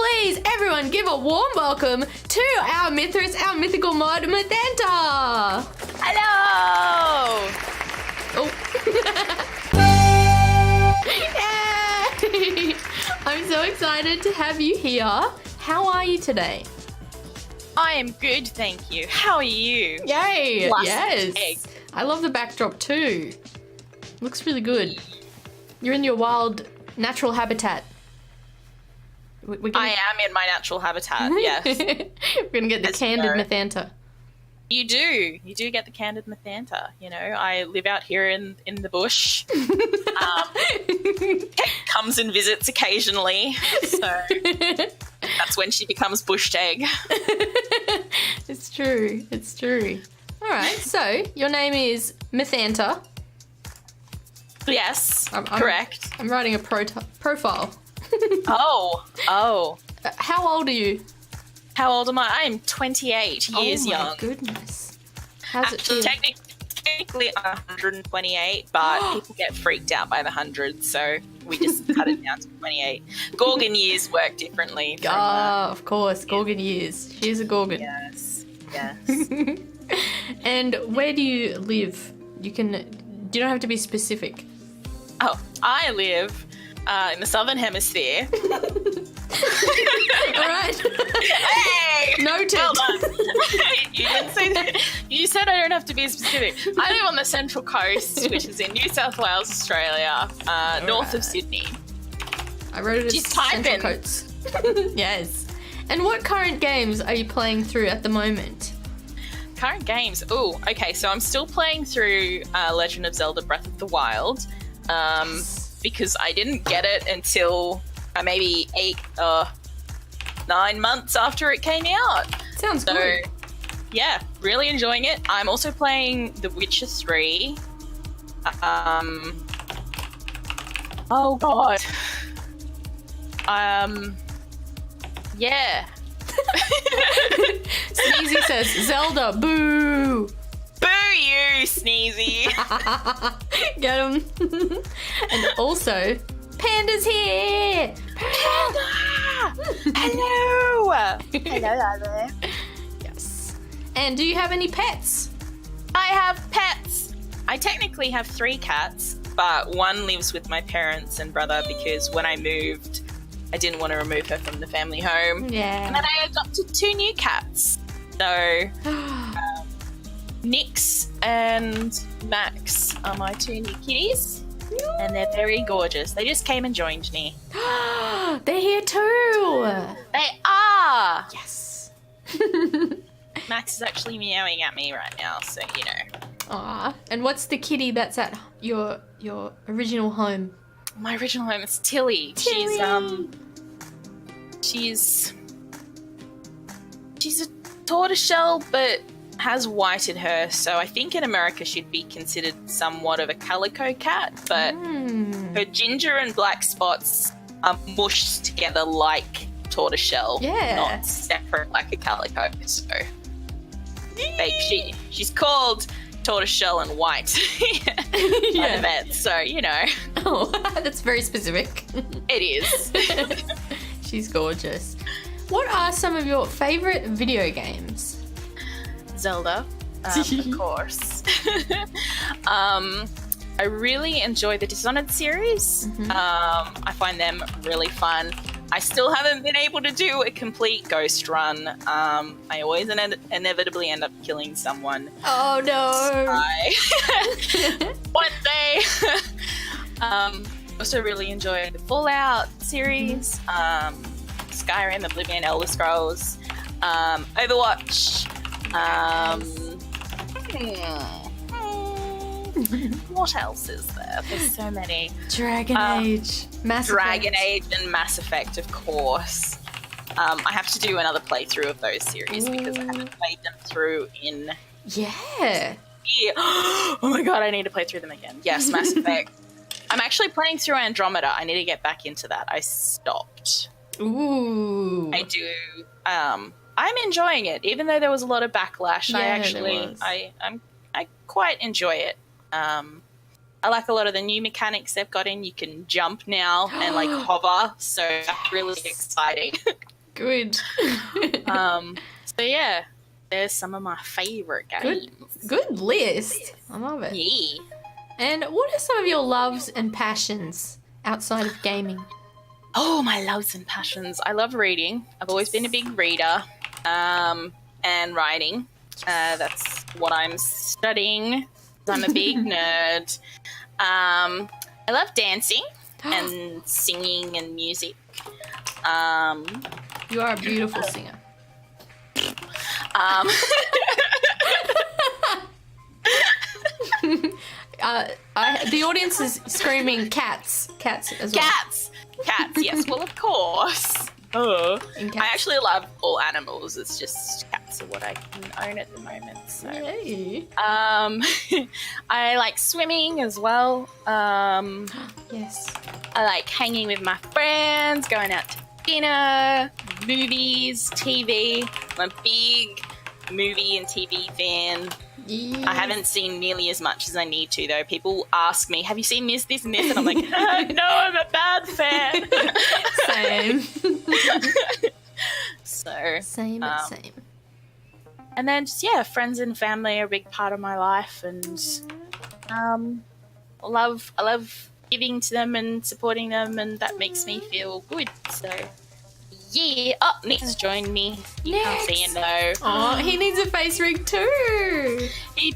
please, everyone, give a warm welcome to our Mythos, our mythical mod, Mythanta. Hello! Oh. Yay! I'm so excited to have you here. How are you today? I am good, thank you. How are you? Yay! Blast Yes. egg. I love the backdrop too. Looks really good. You're in your wild, natural habitat. I am in my natural habitat, yes. We're going to get the As candid you know. Mythanta. You do get the candid Mythanta, you know. I live out here in the bush. Comes and visits occasionally, so that's when she becomes bushed egg. It's true. It's true. All right. So your name is Mythanta. Yes, I'm correct. I'm writing a profile. Oh. How old are you? How old am I? I am 28 years young. Oh my goodness. How's it feel? Technically I'm 128, but people get freaked out by the 100, so we just cut it down to 28. Gorgon years work differently. Of course. Gorgon years. She's a Gorgon. Yes. And where do you live? You don't have to be specific. Oh, I live in the southern hemisphere. All right. Hey! Noted. Well done. You didn't say that. You said I don't have to be specific. I live on the Central Coast, which is in New South Wales, Australia, north of Sydney. I wrote it as Just type Central in. Coats. Yes. And what current games are you playing through at the moment? Current games. Oh, okay. So I'm still playing through Legend of Zelda Breath of the Wild because I didn't get it until maybe 9 months after it came out. Sounds good. Yeah, really enjoying it. I'm also playing The Witcher 3. Oh god. Yeah. Sneezy says, Zelda, boo! Boo you, Sneezy. Get him. And also, Panda's here! Panda! Hello! Hello. Yes. And do you have any pets? I have pets. I technically have 3 cats, but one lives with my parents and brother because when I moved, I didn't want to remove her from the family home. Yeah. And then I adopted 2 new cats. So, Nix and Max are my 2 new kitties. And they're very gorgeous. They just came and joined me. They're here too! They are! Yes. Max is actually meowing at me right now, so you know. Aw. And what's the kitty that's at your original home? My original home is Tilly. Tilly. She's a tortoiseshell, but has white in her, so I think in America she'd be considered somewhat of a calico cat, but her ginger and black spots are mushed together like tortoiseshell, not separate like a calico. So she's called tortoiseshell and white by the vet, so you know. Oh, that's very specific. It is. She's gorgeous. What are some of your favorite video games? Zelda, of course. I really enjoy the Dishonored series. I find them really fun. I still haven't been able to do a complete ghost run. I always inevitably end up killing someone. Oh no! One day. Also really enjoy the Fallout series, Skyrim, Oblivion, Elder Scrolls, Overwatch. What else is there? There's so many. Dragon Age, Mass Dragon Effect. Age and Mass Effect, of course. I have to do another playthrough of those series because I haven't played them through in Yeah. Oh my god, I need to play through them again. Yes, Mass Effect. I'm actually playing through Andromeda. I need to get back into that. I stopped. Ooh. I do. I'm enjoying it, even though there was a lot of backlash. Yeah, I quite enjoy it. I like a lot of the new mechanics they've got in. You can jump now and like hover, so that's really exciting. Good. So yeah, there's some of my favourite games. Good list. I love it. Yeah. And what are some of your loves and passions outside of gaming? Oh, my loves and passions. I love reading. I've always been a big reader. And writing. That's what I'm studying. I'm a big nerd. I love dancing and singing and music. You are a beautiful singer. The audience is screaming cats. Cats as well. Cats, yes. Well, of course. I Cats. actually love all animals. It's just cats are what I can own at the moment. So, Yay. I like swimming as well. Yes. I like hanging with my friends, going out to dinner, movies, TV. I'm a big movie and TV fan. Yeah. I haven't seen nearly as much as I need to, though. People ask me, have you seen this, this, and this? And I'm like, no, I'm a bad fan. Same. So, Same. and then just, yeah, friends and family are a big part of my life. And I love giving to them and supporting them, and that makes me feel good. So, yeah. Oh, Nick has joined me. You can't see him, though. Oh, he needs a face rig too. He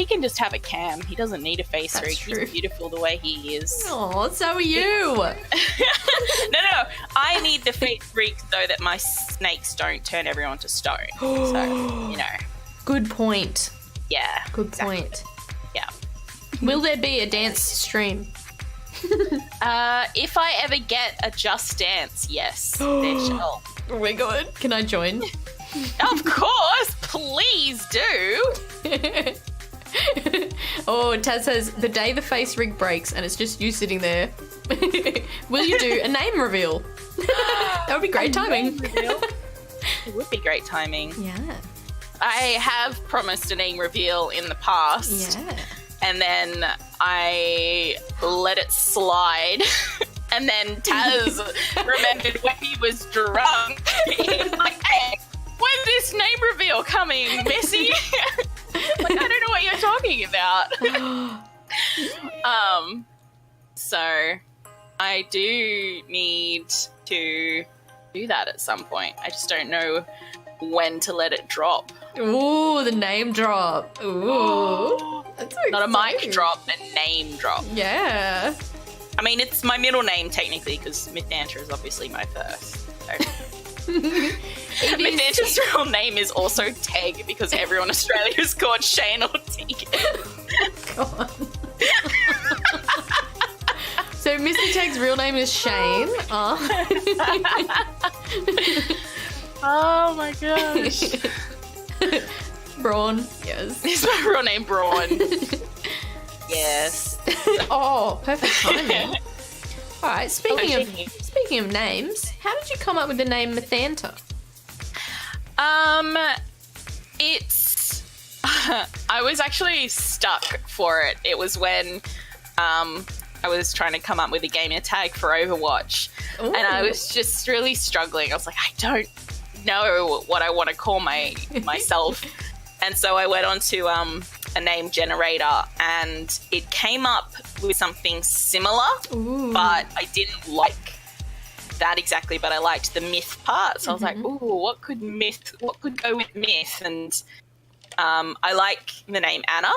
can just have a cam. He doesn't need a face That's rig. true. He's beautiful the way he is. Oh, so are you. No. I need the face rig so that my snakes don't turn everyone to stone. So, Good point. Yeah. Good exactly. point. Yeah. Will there be a dance stream? If I ever get a Just Dance, yes, there shall. Oh my god. Can I join? Of course, please do. Oh, Taz says, the day the face rig breaks and it's just you sitting there, will you do a name reveal? That would be great timing. It would be great timing. Yeah. I have promised a name reveal in the past. Yeah. And then I let it slide. And then Taz remembered when he was drunk. He was like, hey, when's this name reveal coming, Missy? Like, I don't know what you're talking about. So I do need to do that at some point. I just don't know when to let it drop. Ooh, the name drop. Ooh. That's so Not a mic exciting. drop, a name drop. Yeah. I mean, it's my middle name technically because Mythanta is obviously my first. So. Mythanta's real name is also Teg because everyone in Australia is called Shane or Tegan. God. So Mr. Teg's real name is Shane. Oh my gosh. Braun. Yes. Is my real name Braun? Yes. Oh, perfect timing. All right. Speaking Oh, of names, how did you come up with the name Mythanta? It's I was actually stuck for it. It was when I was trying to come up with a gamer tag for Overwatch. Ooh. And I was just really struggling. I was like, I don't know what I want to call myself. And so I went on to a name generator and it came up with something similar, Ooh. but I didn't like that exactly, but I liked the myth part. So I was like, ooh, what could go with myth? And I like the name Anna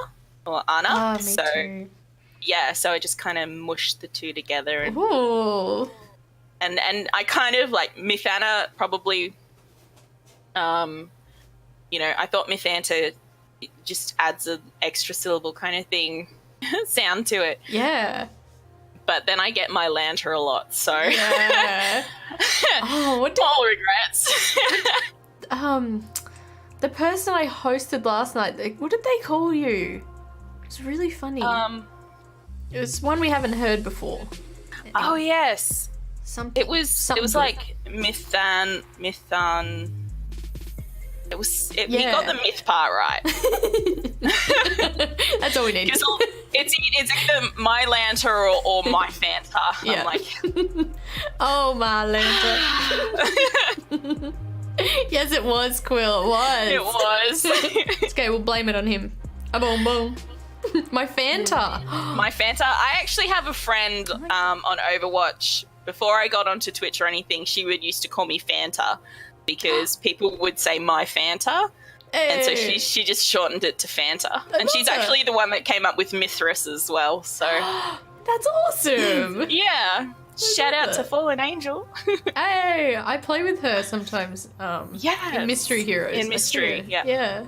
or Anna. Oh, me so too. yeah, so I just kind of mushed the two together and Ooh. and I kind of like Mythanta probably I thought Mythanta just adds an extra syllable kind of thing sound to it. Yeah. But then I get my Lanta a lot, so Yeah. Oh, what did all regrets. the person I hosted last night, what did they call you? It was really funny. It was one we haven't heard before. Oh yes. Something. It was good. like Mythan. He Yeah. got the myth part right. That's all we need. It's either my Lanta or my Fanta. Yeah. I'm like, Oh, my Lanta. Yes, it was, Quill. It was. It was. It's okay, we'll blame it on him. A boom boom. My Fanta. My Fanta. I actually have a friend on Overwatch. Before I got onto Twitch or anything, she would used to call me Fanta because people would say my Fanta. And so she just shortened it to Fanta. And she's actually the one that came up with Mithras as well. So that's awesome. Yeah. Shout out to Fallen Angel. Hey, I play with her sometimes. In Mystery Heroes. In Mystery, yeah.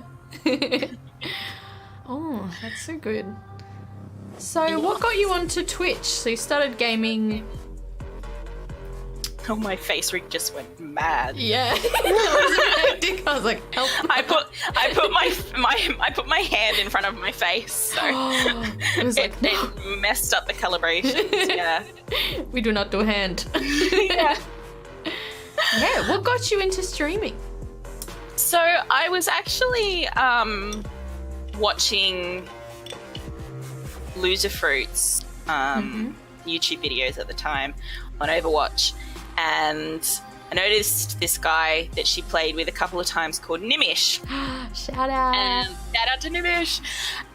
Oh, that's so good. So what got you onto Twitch? So you started gaming. Oh, my face rig just went mad. Yeah. I was like, help. I put my hand in front of my face, so it was like, it messed up the calibration. Yeah. We do not do hand. Yeah. Yeah, what got you into streaming? So I was actually watching Loser Fruit's YouTube videos at the time on Overwatch. And I noticed this guy that she played with a couple of times called Nimish. Shout out. And shout out to Nimish.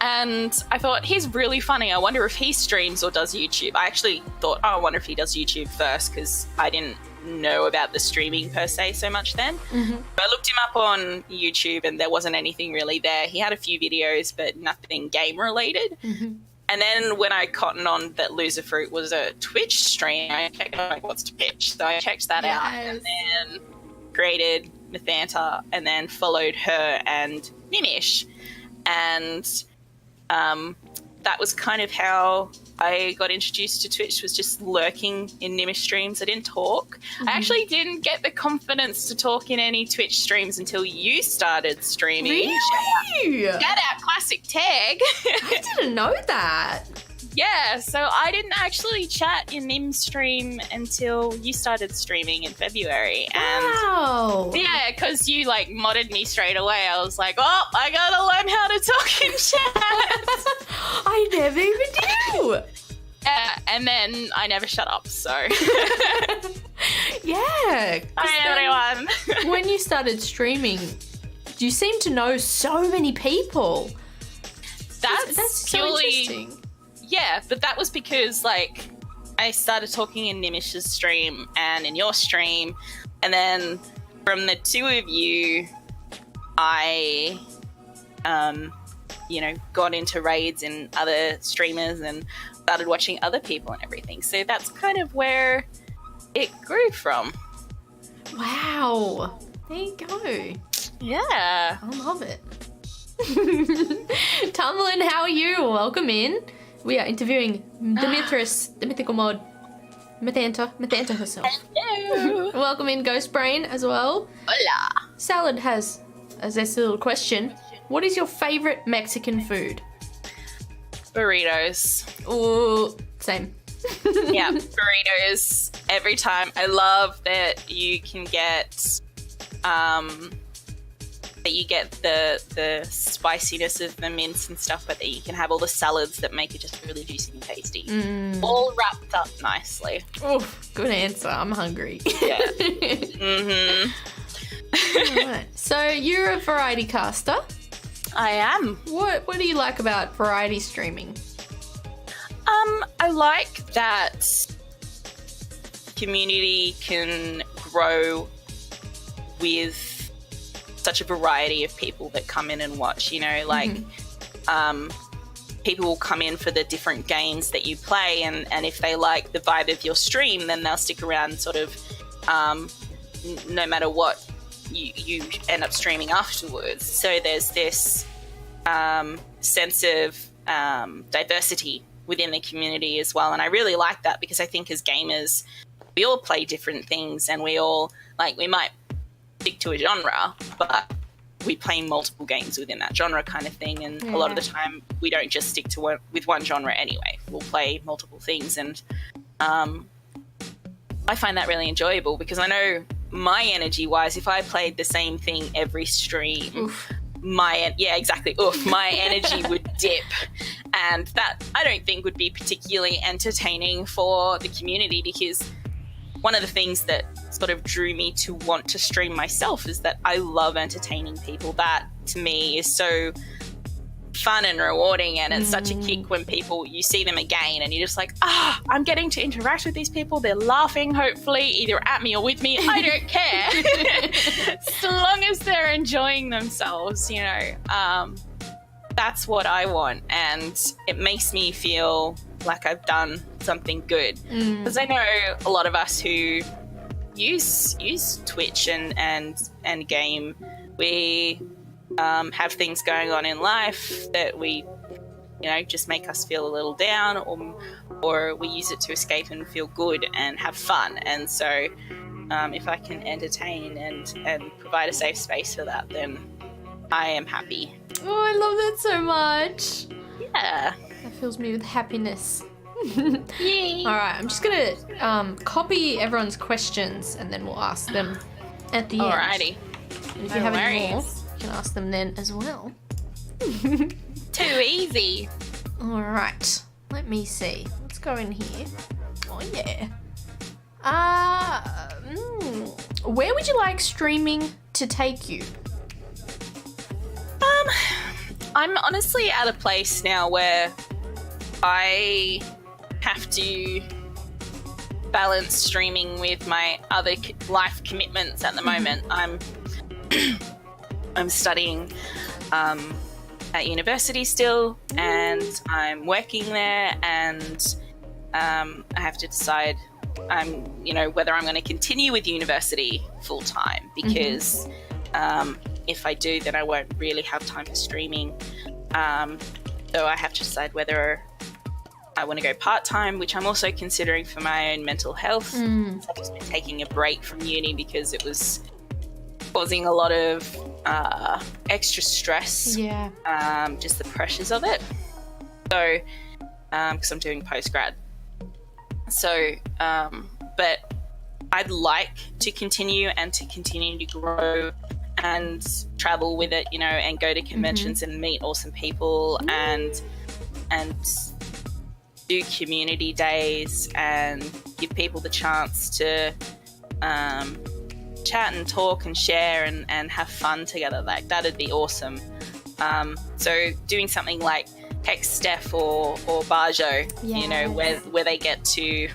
And I thought, he's really funny. I wonder if he streams or does YouTube. I actually thought, I wonder if he does YouTube first because I didn't know about the streaming per se so much then. But I looked him up on YouTube and there wasn't anything really there. He had a few videos, but nothing game related. And then when I cottoned on that Loser Fruit was a Twitch stream, I checked like, what's Twitch? So I checked that out and then created Mythanta and then followed her and Nimish. And that was kind of how I got introduced to Twitch, was just lurking in Nimish streams. I didn't talk. I actually didn't get the confidence to talk in any Twitch streams until you started streaming. Really? Shout out Classic Tag. I didn't know that. Yeah, so I didn't actually chat in Nim's stream until you started streaming in February. And wow. Yeah, because you like modded me straight away. I was like, oh, I gotta learn how to talk in chat. I never even knew. And then I never shut up, so. Yeah. Hi, everyone. When you started streaming, you seem to know so many people. That's purely, so interesting. Yeah, but that was because, like, I started talking in Nimish's stream and in your stream, and then from the two of you, I, got into raids and other streamers and started watching other people and everything. So that's kind of where it grew from. Wow. There you go. Yeah. I love it. Tumblin, how are you? Welcome in. We are interviewing the Mithras, the mythical mod, Mythanta herself. Hello. Welcome in, Ghost Brain, as well. Hola. Salad has, as this little question, what is your favorite Mexican food? Burritos. Ooh, same. Yeah, burritos every time. I love that you can get the spiciness of the mince and stuff, but that you can have all the salads that make it just really juicy and tasty. All wrapped up nicely. Oh, good answer. I'm hungry. Yeah. Alright. So you're a variety caster. I am. What do you like about variety streaming? I like that community can grow with such a variety of people that come in and watch, people will come in for the different games that you play, and if they like the vibe of your stream, then they'll stick around sort of no matter what you end up streaming afterwards. So there's this sense of diversity within the community as well, and I really like that because I think as gamers we all play different things, and we all we might stick to a genre, but we play multiple games within that genre kind of thing, and a lot of the time we don't just stick to one genre anyway. We'll play multiple things, and I find that really enjoyable because I know my energy wise, if I played the same thing every stream, my energy would dip, and that I don't think would be particularly entertaining for the community, because one of the things that sort of drew me to want to stream myself is that I love entertaining people. That to me is so fun and rewarding, and it's such a kick when you see them again and you're just like, I'm getting to interact with these people. They're laughing, hopefully, either at me or with me. I don't care. So long as they're enjoying themselves, you know. That's what I want, and it makes me feel like I've done something good. Because I know a lot of us who use Twitch and game, we have things going on in life that we, you know, just make us feel a little down, or we use it to escape and feel good and have fun. And so if I can entertain and provide a safe space for that, then I am happy. Oh, I love that so much. Yeah. That fills me with happiness. Yay. All right, I'm just going to copy everyone's questions and then we'll ask them at the end. Alrighty. And if you have any more, you can ask them then as well. Too easy. All right, let me see. Let's go in here. Oh, yeah. Where would you like streaming to take you? I'm honestly at a place now where I have to balance streaming with my other life commitments at the moment. I'm studying at university still, and I'm working there, and I have to decide whether I'm going to continue with university full time, because if I do, then I won't really have time for streaming. So I have to decide whether I want to go part-time, which I'm also considering for my own mental health. I've just been taking a break from uni because it was causing a lot of extra stress. Yeah. Just the pressures of it. So, because I'm doing postgrad. So, but I'd like to continue to grow and travel with it, you know, and go to conventions and meet awesome people and do community days and give people the chance to chat and talk and share and have fun together. Like, that'd be awesome. So doing something like Hex Steph or Barjo, you know, where they get to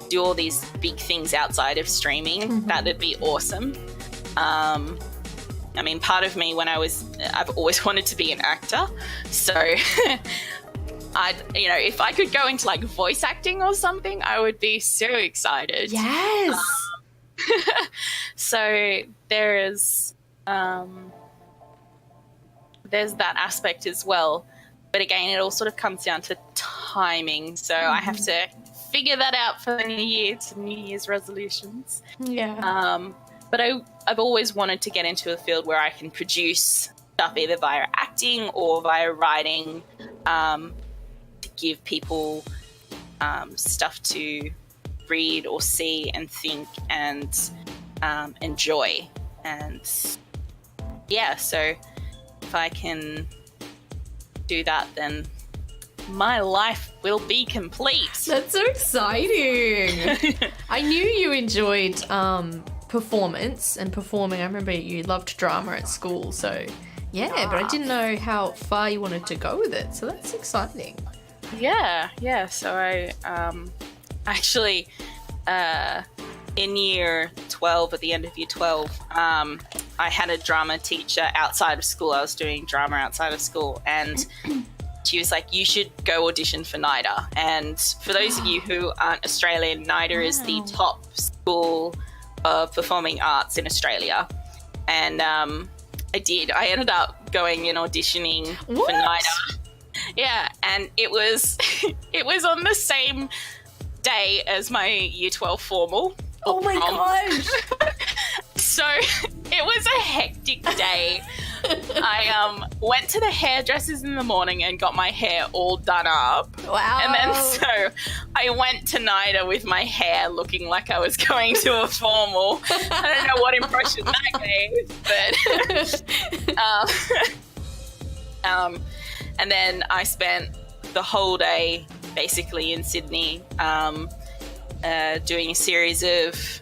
do all these big things outside of streaming, that'd be awesome. I mean, part of me I've always wanted to be an actor, so if I could go into like voice acting or something, I would be so excited. Yes. So there's that aspect as well, but again, it all sort of comes down to timing. So I have to figure that out for the new year, to New Year's resolutions. Yeah. But I've always wanted to get into a field where I can produce stuff either via acting or via writing, to give people stuff to read or see and think and enjoy. And yeah, so if I can do that, then my life will be complete. That's so exciting. I knew you enjoyed performance and performing. I remember you loved drama at school, so yeah, but I didn't know how far you wanted to go with it, so that's exciting. Yeah, so I actually in year 12, at the end of year 12, I had a drama teacher outside of school. I was doing drama outside of school, and she was like, you should go audition for NIDA. And for those of you who aren't Australian, NIDA is the top school of performing arts in Australia. And I did. I ended up going and auditioning for NIDA. Yeah, and it was it was on the same day as my year 12 formal. Oh my gosh. So it was a hectic day. I went to the hairdressers in the morning and got my hair all done up. Wow. And then so I went to NIDA with my hair looking like I was going to a formal. I don't know what impression that gave, but and then I spent the whole day basically in Sydney doing a series of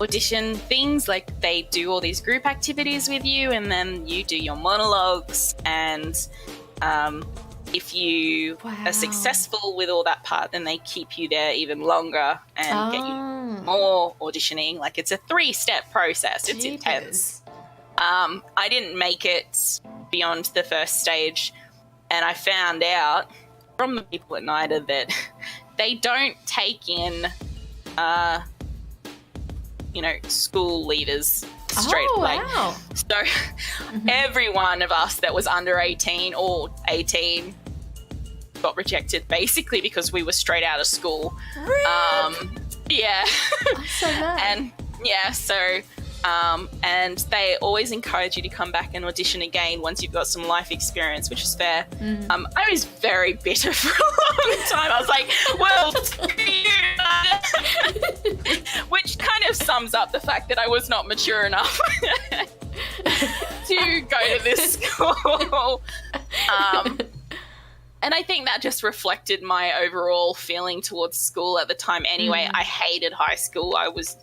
audition things. Like, they do all these group activities with you, and then you do your monologues, and if you are successful with all that part, then they keep you there even longer and get you more auditioning. Like, it's a 3-step process. It's intense. I didn't make it beyond the first stage, and I found out from the people at NIDA that they don't take in school leavers straight. Wow. So every one of us that was under 18 or 18 got rejected, basically because we were straight out of school. Really? Yeah. I'm so mad. And they always encourage you to come back and audition again once you've got some life experience, which is fair. I was very bitter for a long time. I was like, well, which kind of sums up the fact that I was not mature enough to go to this school. And I think that just reflected my overall feeling towards school at the time anyway. I hated high school. I was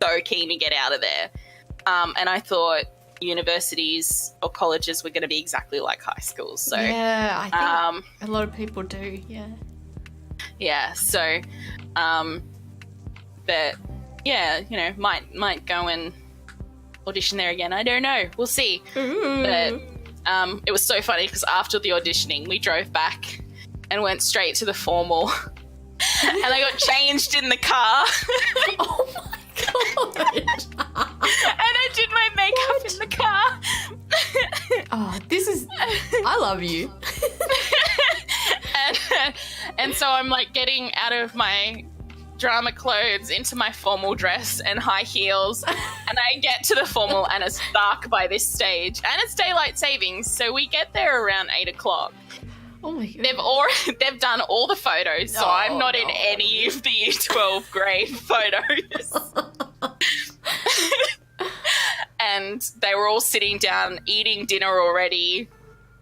so keen to get out of there. And I thought universities or colleges were going to be exactly like high schools. So yeah, I think a lot of people do, yeah. Yeah, so, but yeah, might go and audition there again. I don't know. We'll see. But it was so funny because after the auditioning, we drove back and went straight to the formal. And I got changed in the car. Oh my God. And I did my makeup in the car. Oh, I love you. and so I'm like getting out of my drama clothes into my formal dress and high heels, and I get to the formal and it's dark by this stage, and it's daylight savings, so we get there around 8 o'clock. Oh my God. They've done all the photos, so I'm not in any of the Year 12 grade photos. And they were all sitting down eating dinner already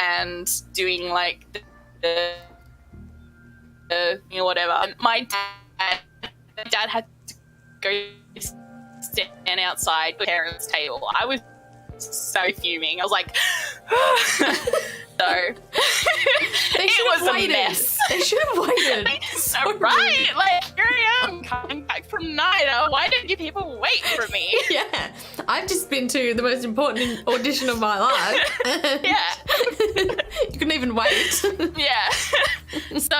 and doing like the whatever. And my dad had to go stand outside the parents' table. I was so fuming. I was like, so it was a mess. They should have waited. So right, like, here I am coming back from NIDA. Why didn't you people wait for me? Yeah, I've just been to the most important audition of my life. Yeah. You couldn't even wait. Yeah. So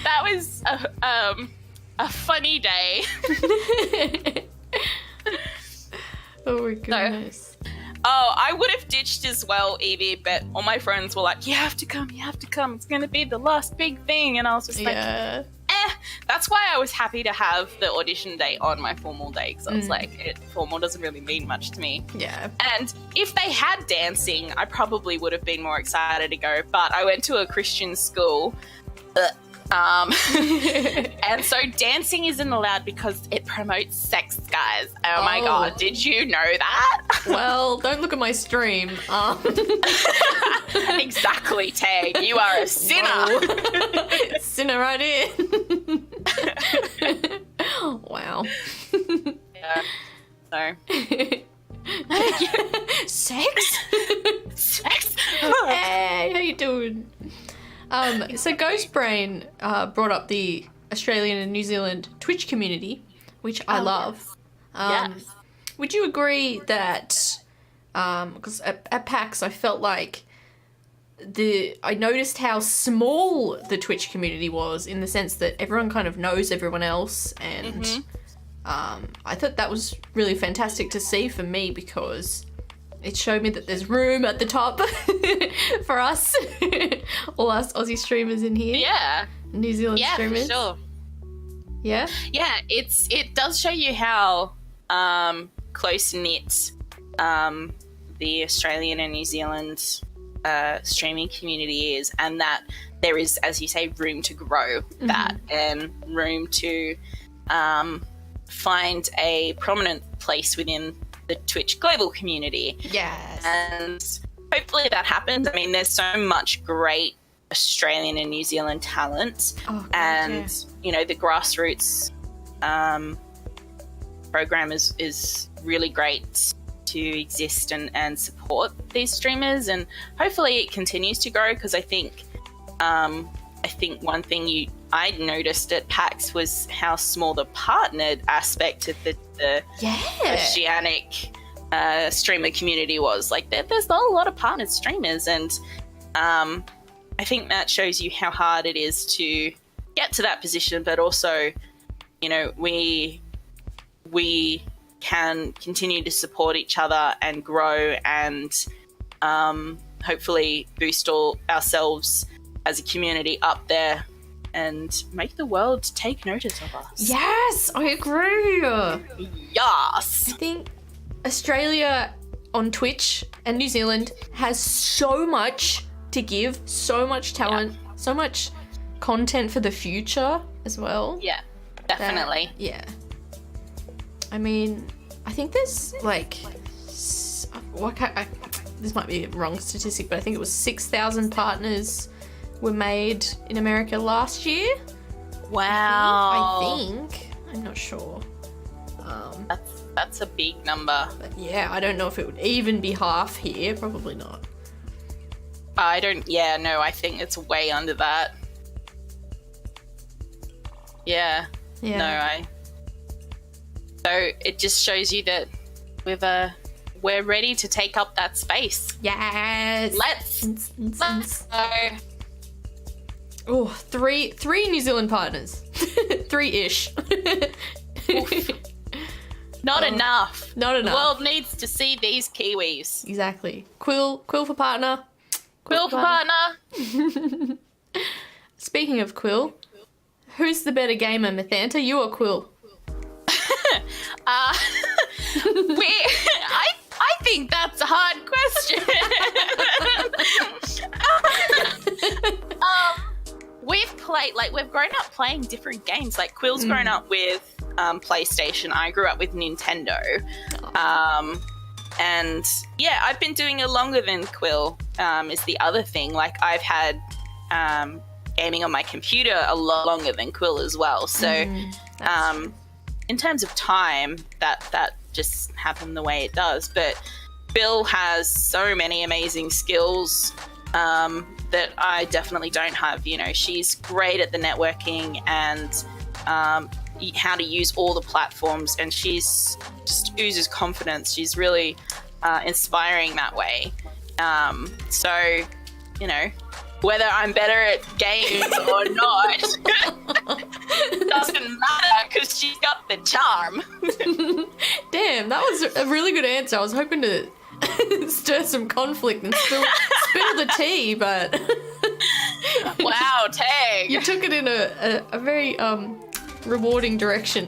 that was a funny day. Oh my goodness. So, I would have ditched as well, Evie, but all my friends were like, you have to come, it's going to be the last big thing. And I was just like, that's why I was happy to have the audition day on my formal day, because I was like, formal doesn't really mean much to me. Yeah. And if they had dancing, I probably would have been more excited to go, but I went to a Christian school. And so dancing isn't allowed because it promotes sex, guys. Oh my God, did you know that? Well, don't look at my stream. Exactly, Tag. You are a sinner. Sinner right in. Wow. Yeah. So. Sex? Sex? Hey, how you doing? So Ghostbrain brought up the Australian and New Zealand Twitch community, which I love. Yes. Would you agree that, because at PAX I felt like I noticed how small the Twitch community was, in the sense that everyone kind of knows everyone else, and I thought that was really fantastic to see for me, because it showed me that there's room at the top for us, all us Aussie streamers in here. Yeah. New Zealand streamers. Yeah, for sure. Yeah? Yeah, it does show you how close-knit the Australian and New Zealand streaming community is, and that there is, as you say, room to grow that, and room to find a prominent place within the Twitch global community. Yes. And hopefully that happens. I mean, there's so much great Australian and New Zealand talent, Oh, God, and you know, the grassroots program is really great to exist and support these streamers, and hopefully it continues to grow, because I think one thing I noticed at PAX was how small the partnered aspect of the Oceanic streamer community was. Like, there's not a lot of partnered streamers, and I think that shows you how hard it is to get to that position, but also, you know, we can continue to support each other and grow, and hopefully boost ourselves as a community up there and make the world take notice of us. Yes, I agree. Yes. I think Australia on Twitch and New Zealand has so much to give, so much talent, so much content for the future as well. Yeah, definitely. I mean, I think there's like, this might be a wrong statistic, but I think it was 6,000 partners were made in America last year. Wow. I think. I'm not sure. That's a big number. But yeah, I don't know if it would even be half here. Probably not. I think it's way under that. Yeah. No, So it just shows you that we're ready to take up that space. Yes. Let's go. Oh, three New Zealand partners. 3-ish. Not enough. Not enough. The world needs to see these Kiwis. Exactly. Quill for partner. Quill for partner. Speaking of Quill, who's the better gamer, Mythanta, you or Quill? I think that's a hard question. We've grown up playing different games. Like, Quill's grown up with PlayStation. I grew up with Nintendo. And yeah, I've been doing it longer than Quill, is the other thing. Like, I've had gaming on my computer a lot longer than Quill as well. So in terms of time, that just happened the way it does. But Bill has so many amazing skills that I definitely don't have. You know, she's great at the networking and how to use all the platforms, and she's just oozes confidence. She's really inspiring that way. So, you know, whether I'm better at games or not doesn't matter, because she's got the charm. Damn, that was a really good answer. I was hoping to stir some conflict and spill the tea, but wow, Tag. You took it in a very rewarding direction.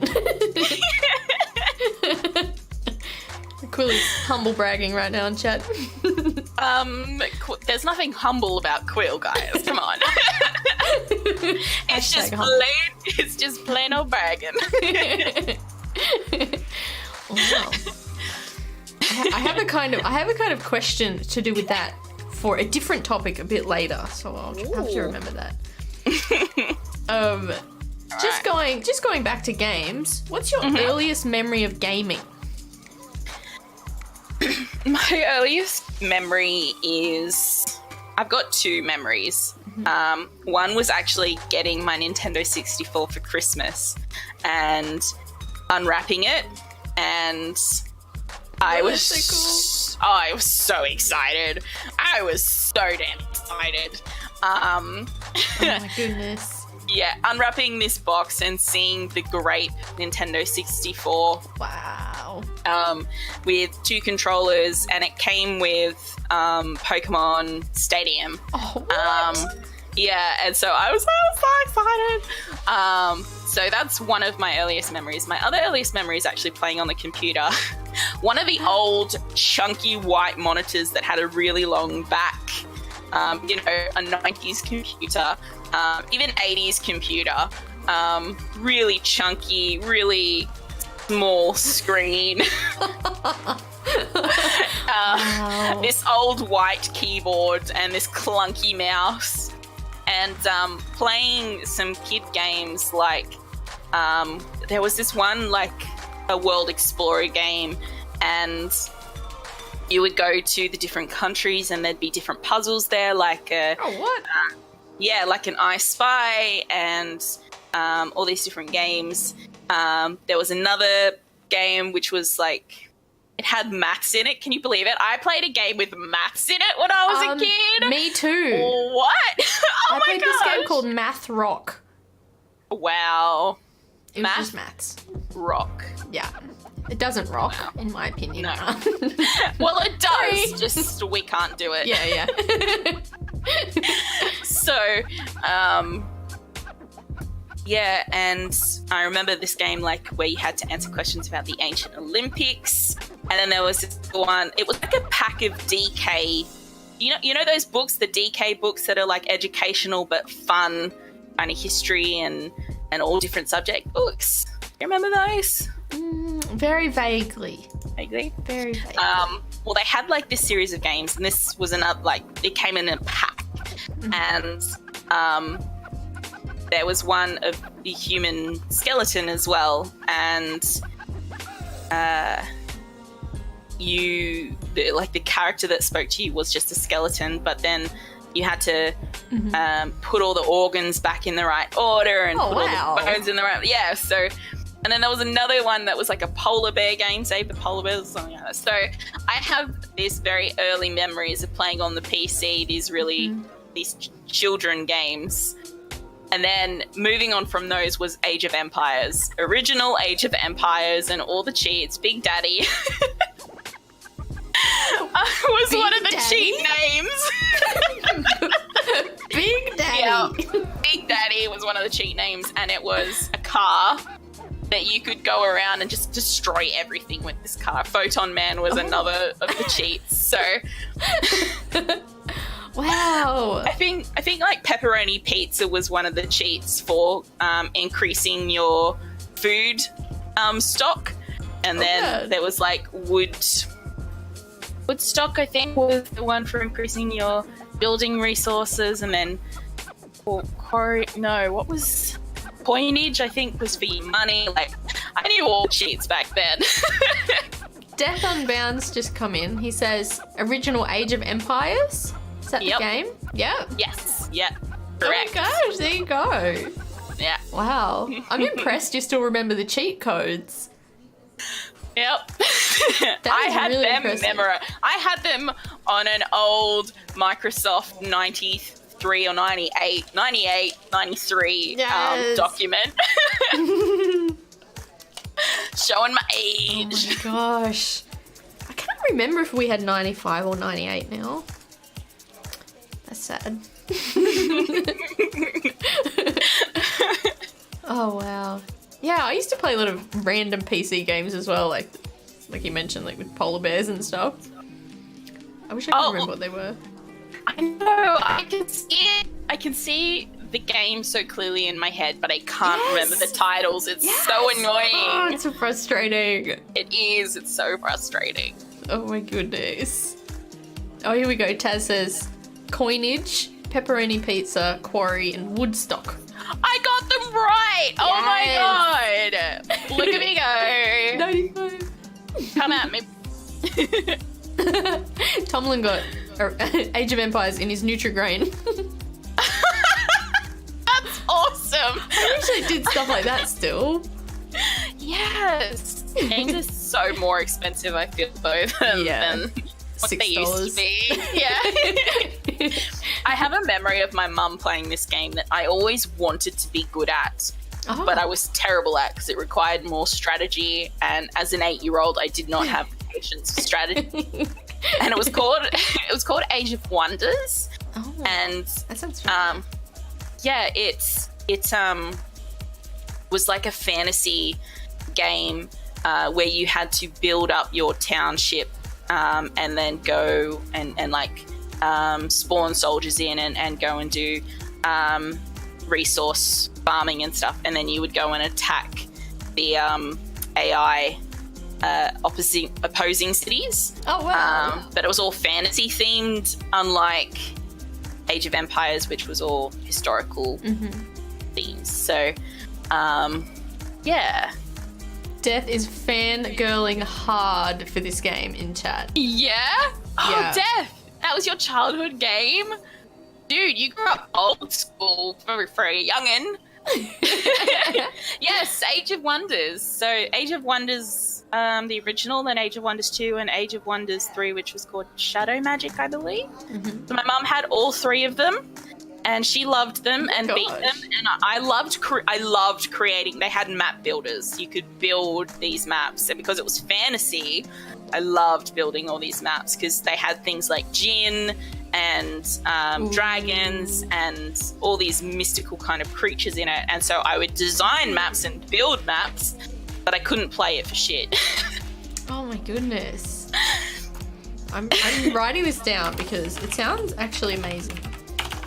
Quill is humble bragging right now in chat. There's nothing humble about Quill, guys. Come on. It's just plain old bragging. Wow. I have a kind of question to do with that for a different topic a bit later, so I'll have to remember that. Just going back to games, what's your earliest memory of gaming? My earliest memory is, I've got two memories. One was actually getting my Nintendo 64 for Christmas and unwrapping it, and I was so cool. I was so excited. I was so damn excited. Oh my goodness. Yeah, unwrapping this box and seeing the great Nintendo 64. Wow. With 2 controllers, and it came with Pokemon Stadium. Oh, what? Yeah, and so I was so excited. So that's one of my earliest memories. My other earliest memory is actually playing on the computer. One of the old chunky white monitors that had a really long back. A 90s computer, even 80s computer, really chunky, really small screen. Wow. This old white keyboard and this clunky mouse, and playing some kid games like there was this one like a world explorer game, and you would go to the different countries and there'd be different puzzles there, like like an I Spy and all these different games. There was another game which was like, it had maths in it. Can you believe it? I played a game with maths in it when I was a kid. Me too. What? I played this game called Math Rock. Wow. It was just maths. Rock. Yeah. It doesn't rock, in my opinion. No. Well, it does. Just we can't do it. Yeah. So, and I remember this game like where you had to answer questions about the ancient Olympics, and then there was this one. It was like a pack of DK. You know those books, the DK books that are like educational but fun, kind of history and all different subject books. You remember those? Very vaguely. Vaguely? Very vaguely. Well, they had like this series of games, and this was another, like, it came in a pack. And there was one of the human skeleton as well, and the character that spoke to you was just a skeleton, but then you had to put all the organs back in the right order and put all the bones in the right... Yeah, so... And then there was another one that was like a polar bear game, Save the Polar Bears or something like that. So I have these very early memories of playing on the PC, these children games. And then moving on from those was Age of Empires. Original Age of Empires and all the cheats. Big Daddy was one of the cheat names. Big Daddy. Yeah, Big Daddy was one of the cheat names, and it was a car that you could go around and just destroy everything with this car. Photon Man was another of the cheats. So, wow. I think like pepperoni pizza was one of the cheats for increasing your food stock, and then there was like wood stock. I think was the one for increasing your building resources, and then what was coinage, I think, was for your money. Like, I knew all cheats back then. Death Unbound's just come in. He says, original Age of Empires? Is that the game? Yep. Yes. Yep. Correct. Oh my gosh, there you go. Yeah. Wow. I'm impressed you still remember the cheat codes. Yep. I had really them I had them on an old Microsoft 93 or 98, 93 document. Showing my age. Oh my gosh. I can't remember if we had 95 or 98 now. That's sad. Oh, wow. Yeah, I used to play a lot of random PC games as well, like you mentioned, like with polar bears and stuff. I wish I could remember what they were. I know, I can see the game so clearly in my head, but I can't remember the titles. It's so annoying. Oh, it's so frustrating. It is. It's so frustrating. Oh my goodness. Oh, here we go. Taz says coinage, pepperoni pizza, quarry, and Woodstock. I got them right. Yes. Oh my god. Look at me go. 95. Come at me. Tomlin got Age of Empires in his Nutri-Grain. That's awesome. I wish I did stuff like that still. Yes. Games are so more expensive, I feel, though, than what they used to be. Yeah. I have a memory of my mum playing this game that I always wanted to be good at, but I was terrible at because it required more strategy, and as an 8-year-old, I did not have the patience for strategy. And it was called Age of Wonders. Oh, and that sounds fun. Yeah, it was like a fantasy game where you had to build up your township and then go and like spawn soldiers in and go and do resource farming and stuff, and then you would go and attack the AI opposing cities. Oh wow. But it was all fantasy themed, unlike Age of Empires, which was all historical themes. So yeah. Death is fangirling hard for this game in chat. Yeah? Oh, Yeah. Death! That was your childhood game? Dude, you grew up old school for a youngin'. Yes, Age of Wonders. So Age of Wonders, the original, then Age of Wonders 2 and Age of Wonders 3, which was called Shadow Magic, I believe. Mm-hmm. So my mum had all three of them, and she loved them and beat Gosh. them. And I loved creating. They had map builders. You could build these maps, and because it was fantasy, I loved building all these maps because they had things like Jinn and dragons and all these mystical kind of creatures in it. And so I would design maps and build maps, but I couldn't play it for shit. Oh my goodness. I'm writing this down because it sounds actually amazing.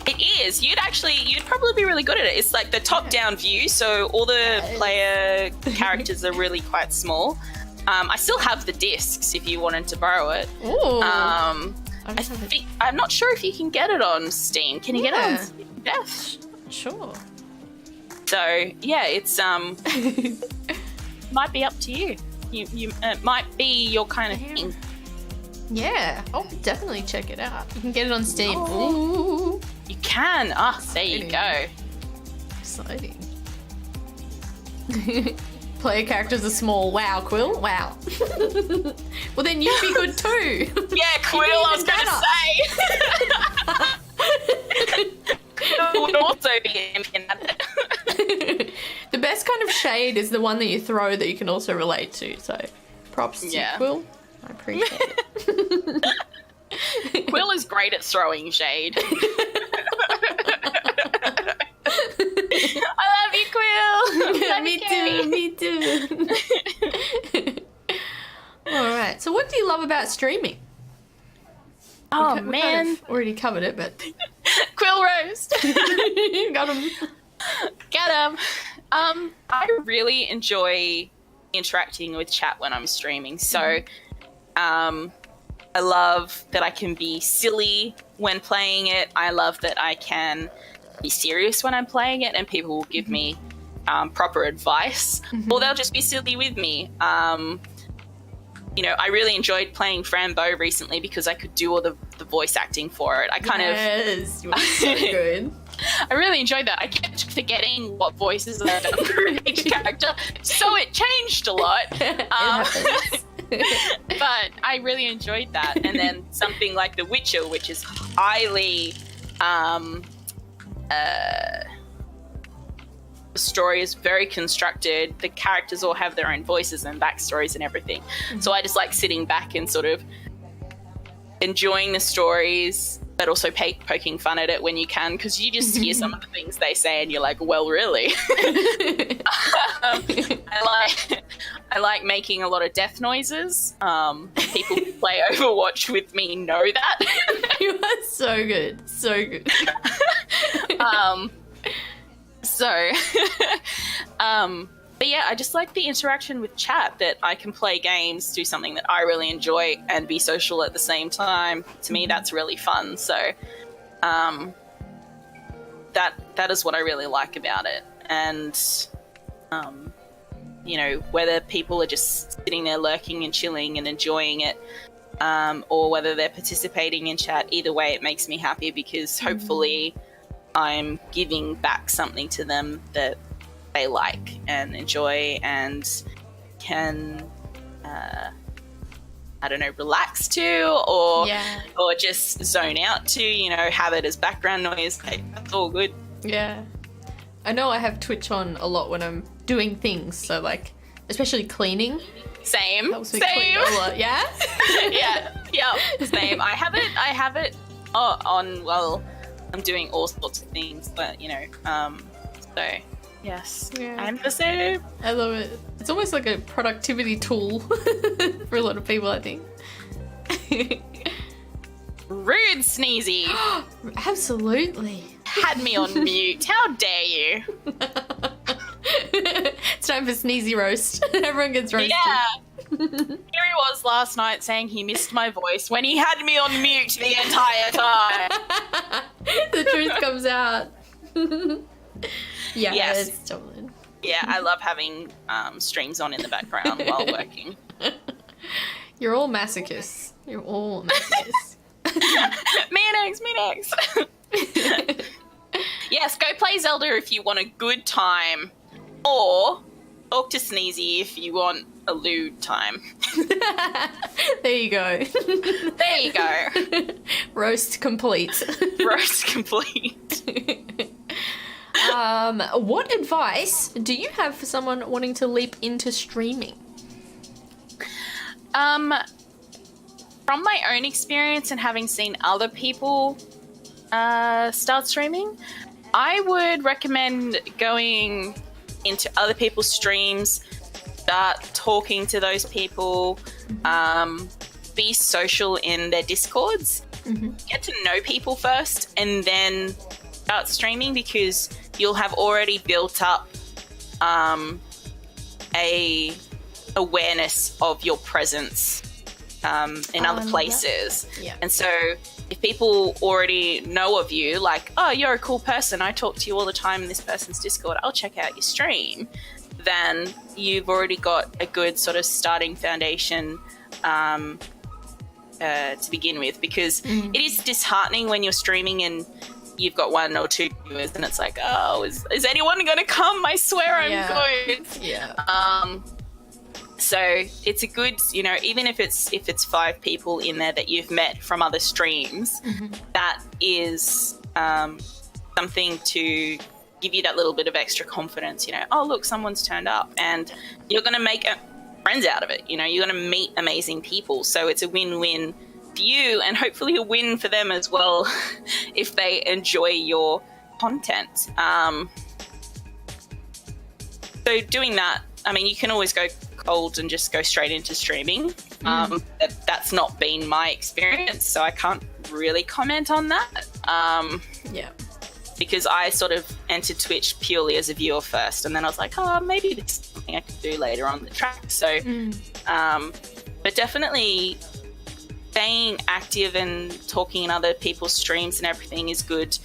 It is. You'd probably be really good at it. It's like the top-down view, so all the player characters are really quite small. I still have the discs if you wanted to borrow it. Ooh. I'm not sure if you can get it on Steam. Can you get it on Steam? Yes. Sure. So yeah, it's might be up to you. You it might be your kind of thing. Yeah, I'll definitely check it out. You can get it on Steam. Oh. Ooh. You can. There you go. Exciting. Player characters are small. Wow, Quill. Wow. Well, then you'd be good too. Yeah, Quill, I was going to say. Quill would also be in that. The best kind of shade is the one that you throw that you can also relate to. So, props to Quill. I appreciate it. Quill is great at throwing shade. I love you, Quill. Me too. All right. So, what do you love about streaming? Oh, We man. kind of already covered it, but Quill roast. got him. Get him. I really enjoy interacting with chat when I'm streaming. So, I love that I can be silly when playing it. I love that I can be serious when I'm playing it, and people will give me proper advice, or they'll just be silly with me. You know, I really enjoyed playing Frambo recently because I could do all the voice acting for it. Yes, you were so good. I really enjoyed that. I kept forgetting what voices I'd done for each character, so it changed a lot. It happens. But I really enjoyed that. And then something like The Witcher, which is highly the story is very constructed. The characters all have their own voices and backstories and everything. So I just like sitting back and sort of enjoying the stories, but also poking fun at it when you can, because you just hear some of the things they say and you're like, well, really? I like making a lot of death noises. People who play Overwatch with me know that. You are so good. So good. But yeah, I just like the interaction with chat, that I can play games, do something that I really enjoy, and be social at the same time. To me, that's really fun. So that is what I really like about it. And you know, whether people are just sitting there lurking and chilling and enjoying it, or whether they're participating in chat, either way it makes me happy, because hopefully I'm giving back something to them that they like and enjoy and can I don't know, relax to, or just zone out to, you know, have it as background noise. Hey, that's all good. Yeah. I know I have Twitch on a lot when I'm doing things, so like especially cleaning. Same. Helps me clean a lot. Yeah? yeah, same. I have it on, well, I'm doing all sorts of things, but you know, so yes, I'm the same. I love it. It's almost like a productivity tool for a lot of people, I think. Rude, Sneezy. Absolutely. Had me on mute. How dare you? It's time for Sneezy roast. Everyone gets roasted. Yeah. Here he was last night saying he missed my voice when he had me on mute the entire time. The truth comes out. Yeah, Yes. it's stolen. Yeah, I love having streams on in the background while working. You're all masochists. You're all masochists. Me next. Yes, go play Zelda if you want a good time, or talk to Sneezy if you want a lewd time. There you go. There you go. Roast complete. Roast complete. What advice do you have for someone wanting to leap into streaming? From my own experience and having seen other people start streaming, I would recommend going into other people's streams, start talking to those people, be social in their Discords, get to know people first, and then start streaming, because you'll have already built up a awareness of your presence in other places. Yeah. And so if people already know of you, like, oh, you're a cool person, I talk to you all the time in this person's Discord, I'll check out your stream, then you've already got a good sort of starting foundation to begin with, because it is disheartening when you're streaming and you've got 1 or 2 viewers and it's like, oh, is anyone going to come? I swear I'm good. Yeah. So it's a good, even if it's 5 people in there that you've met from other streams, that is something to give you that little bit of extra confidence, oh, look, someone's turned up, and you're going to make friends out of it. You're going to meet amazing people. So it's a win-win for you, and hopefully a win for them as well if they enjoy your content. So doing that, I mean, you can always go cold and just go straight into streaming. That's not been my experience, so I can't really comment on that. Yeah. Because I sort of entered Twitch purely as a viewer first, and then I was like, oh, maybe this is something I could do later on the track. So, but definitely staying active and talking in other people's streams and everything is good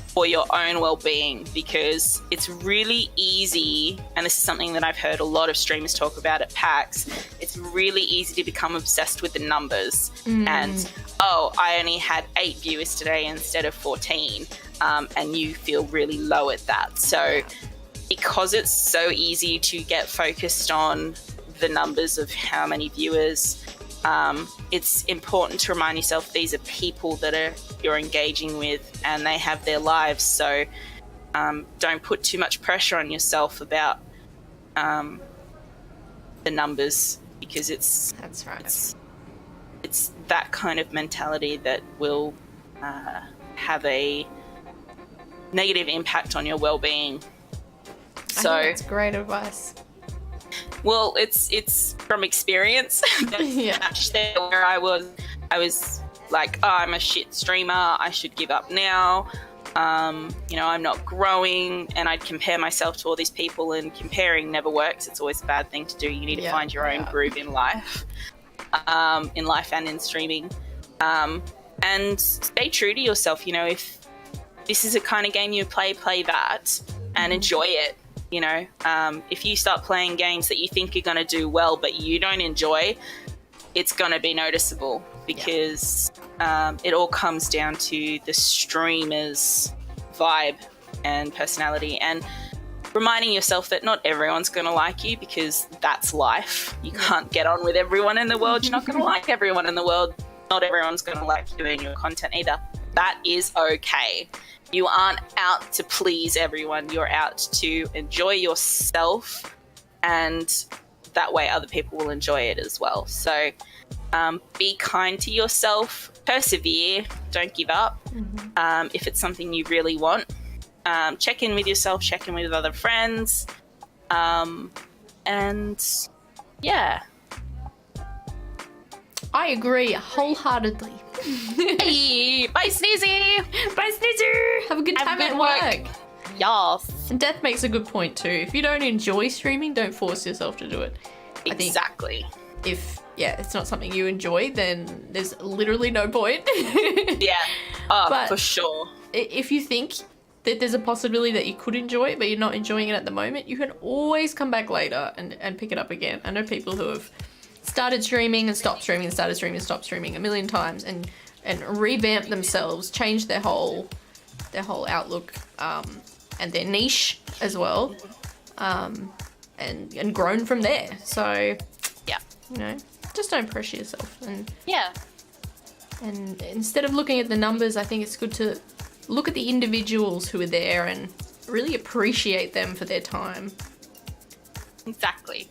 for your own well-being, because it's really easy, and this is something that I've heard a lot of streamers talk about at PAX, it's really easy to become obsessed with the numbers and, oh, I only had 8 viewers today instead of 14, and you feel really low at that. So because it's so easy to get focused on the numbers of how many viewers, it's important to remind yourself these are people that you're engaging with, and they have their lives. So don't put too much pressure on yourself about the numbers, because That's right. It's that kind of mentality that will have a negative impact on your well-being. So I think that's great advice. Well, it's from experience. Yeah. Where I was like, oh, I'm a shit streamer, I should give up now. I'm not growing, and I'd compare myself to all these people, and comparing never works. It's always a bad thing to do. You need to find your own groove in life, and in streaming, and stay true to yourself. If this is a kind of game you play that and enjoy it. If you start playing games that you think you're going to do well but you don't enjoy, it's going to be noticeable, because it all comes down to the streamer's vibe and personality, and reminding yourself that not everyone's going to like you, because that's life. You can't get on with everyone in the world. You're not going to like everyone in the world. Not everyone's going to like you and your content either. That is okay. You aren't out to please everyone. You're out to enjoy yourself, and that way other people will enjoy it as well. So be kind to yourself, persevere, don't give up. If it's something you really want, check in with yourself, check in with other friends, and yeah. I agree wholeheartedly. Hey, bye Sneezy! Bye, Snizzer! Have a good time at work. Yes. And Death makes a good point too. If you don't enjoy streaming, don't force yourself to do it. Exactly. I think if it's not something you enjoy, then there's literally no point. Yeah. Oh, But for sure. if you think that there's a possibility that you could enjoy it, but you're not enjoying it at the moment, you can always come back later and pick it up again. I know people who have started streaming and stopped streaming and started streaming and stopped streaming a million times and revamped themselves, changed their whole outlook and their niche as well, and grown from there. So yeah, you know, just don't pressure yourself. And yeah. And instead of looking at the numbers, I think it's good to look at the individuals who are there and really appreciate them for their time. Exactly.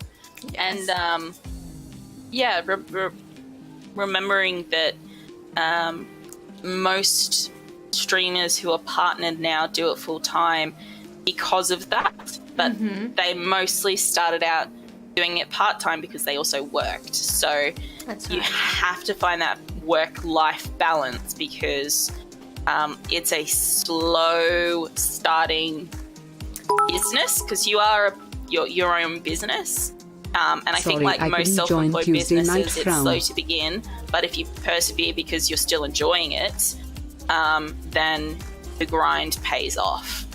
Yes. And remembering that most streamers who are partnered now do it full time because of that, but they mostly started out doing it part time because they also worked. So That's you right. have to find that work-life balance, because it's a slow starting business, because you are your own business. And I think like most self-employed businesses, it's slow to begin, but if you persevere because you're still enjoying it, then the grind pays off.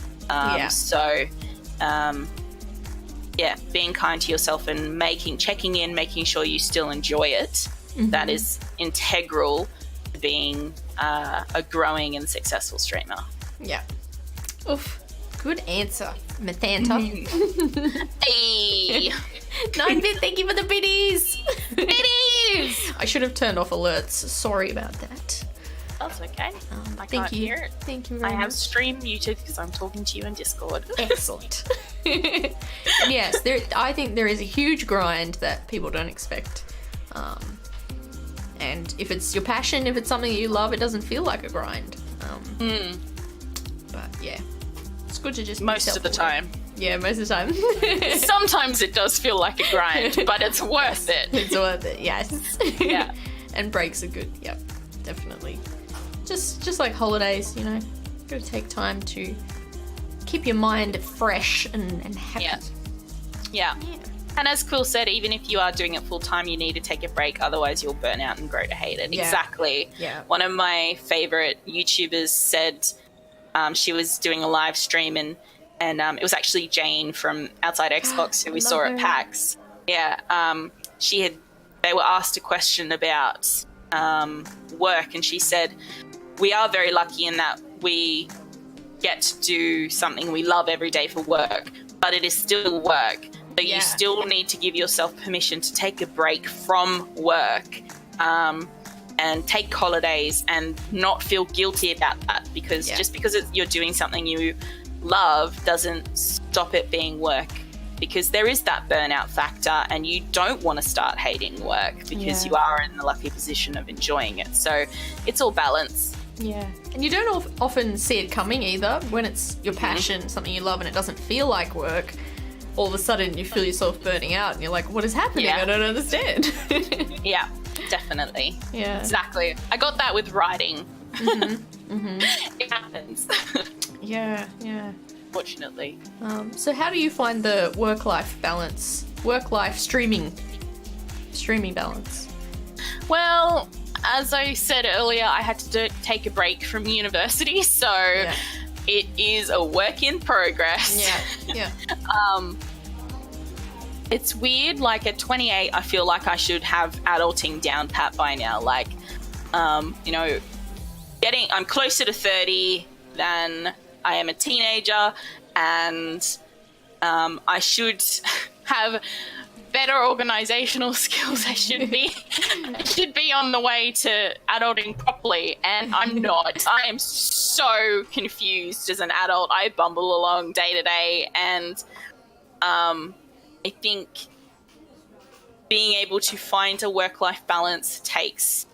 So being kind to yourself and checking in, making sure you still enjoy it, that is integral to being a growing and successful streamer. Yeah. Oof. Good answer, Mythanta. Hey! 9-bit, thank you for the biddies. Biddies! I should have turned off alerts. Sorry about that. That's okay. I Thank can't you. hear it. Thank you I very have much. stream muted because I'm talking to you in Discord. Excellent. Yes, I think there is a huge grind that people don't expect. And if it's your passion, if it's something that you love, it doesn't feel like a grind. But yeah, it's good to just be Most of the self-aware. time. Yeah, most of the time. Sometimes it does feel like a grind, but it's worth it. It's worth it, yes. Yeah. And breaks are good, yep, definitely. Just like holidays, you know, gotta take time to keep your mind fresh and happy. Yeah. And as Quill said, even if you are doing it full time, you need to take a break, otherwise you'll burn out and grow to hate it. Yeah. Exactly. Yeah. One of my favorite YouTubers said she was doing a live stream and it was actually Jane from Outside Xbox who we saw at PAX. Yeah. They were asked a question about work, and she said, "We are very lucky in that we get to do something we love every day for work, but it is still work. So you still need to give yourself permission to take a break from work and take holidays and not feel guilty about that, because just because you're doing something you love doesn't stop it being work, because there is that burnout factor and you don't want to start hating work because you are in the lucky position of enjoying it. So it's all balance. Yeah. And you don't often see it coming either. When it's your passion, something you love, and it doesn't feel like work, all of a sudden you feel yourself burning out and you're like, what is happening? I don't understand. Yeah, definitely. Yeah. Exactly. I got that with writing. It happens. Yeah. Fortunately. So how do you find the work-life balance? Work-life streaming balance? Well, as I said earlier, I had to take a break from university, so it is a work in progress. Yeah. It's weird, like at 28, I feel like I should have adulting down pat by now. Like, you know, I'm closer to 30 than I am a teenager, and I should have better organizational skills. I should be on the way to adulting properly, and I'm not. I am so confused as an adult. I bumble along day to day, and I think being able to find a work-life balance takes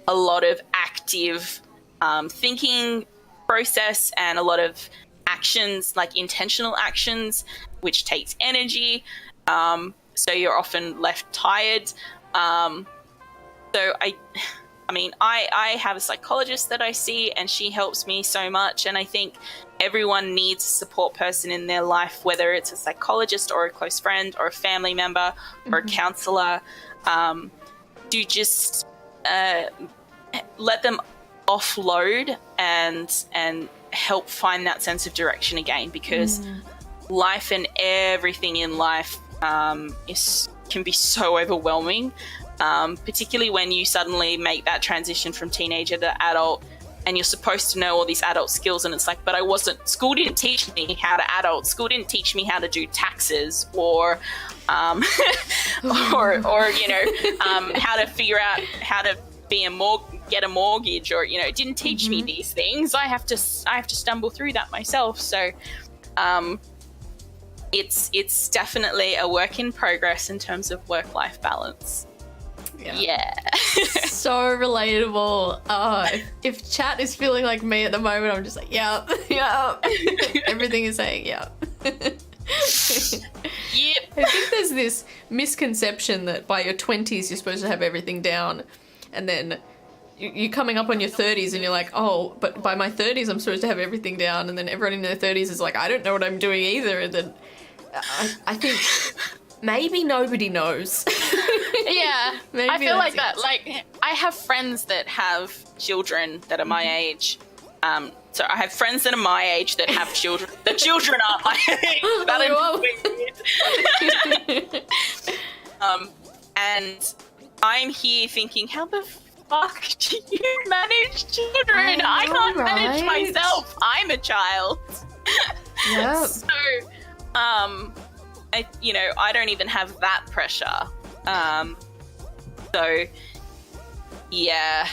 a lot of active thinking process and a lot of actions, like intentional actions, which takes energy. So you're often left tired. So I have a psychologist that I see, and she helps me so much. And I think everyone needs a support person in their life, whether it's a psychologist or a close friend or a family member or a counselor, to just let them offload and help find that sense of direction again, because life and everything in life can be so overwhelming, particularly when you suddenly make that transition from teenager to adult, and you're supposed to know all these adult skills, and it's like, but school didn't teach me how to adult. School didn't teach me how to do taxes, or how to figure out how to get a mortgage, or it didn't teach me these things. I have to stumble through that myself. So it's definitely a work in progress in terms of work-life balance. Yeah. So relatable. If chat is feeling like me at the moment, I'm just like, yeah. Everything is saying, yeah. Yep. I think there's this misconception that by your 20s you're supposed to have everything down, and then you're coming up on your 30s and you're like, oh, but by my 30s I'm supposed to have everything down, and then everyone in their 30s is like, I don't know what I'm doing either, and then I think maybe nobody knows. Yeah, Maybe I feel like that's that. Like, I have friends that have children that are my age. So I have friends that are my age that have children. The children aren't my age. That is weird. And I'm here thinking, how the fuck do you manage children? I can't manage myself. I'm a child. Yeah. So, I don't even have that pressure. So, yeah,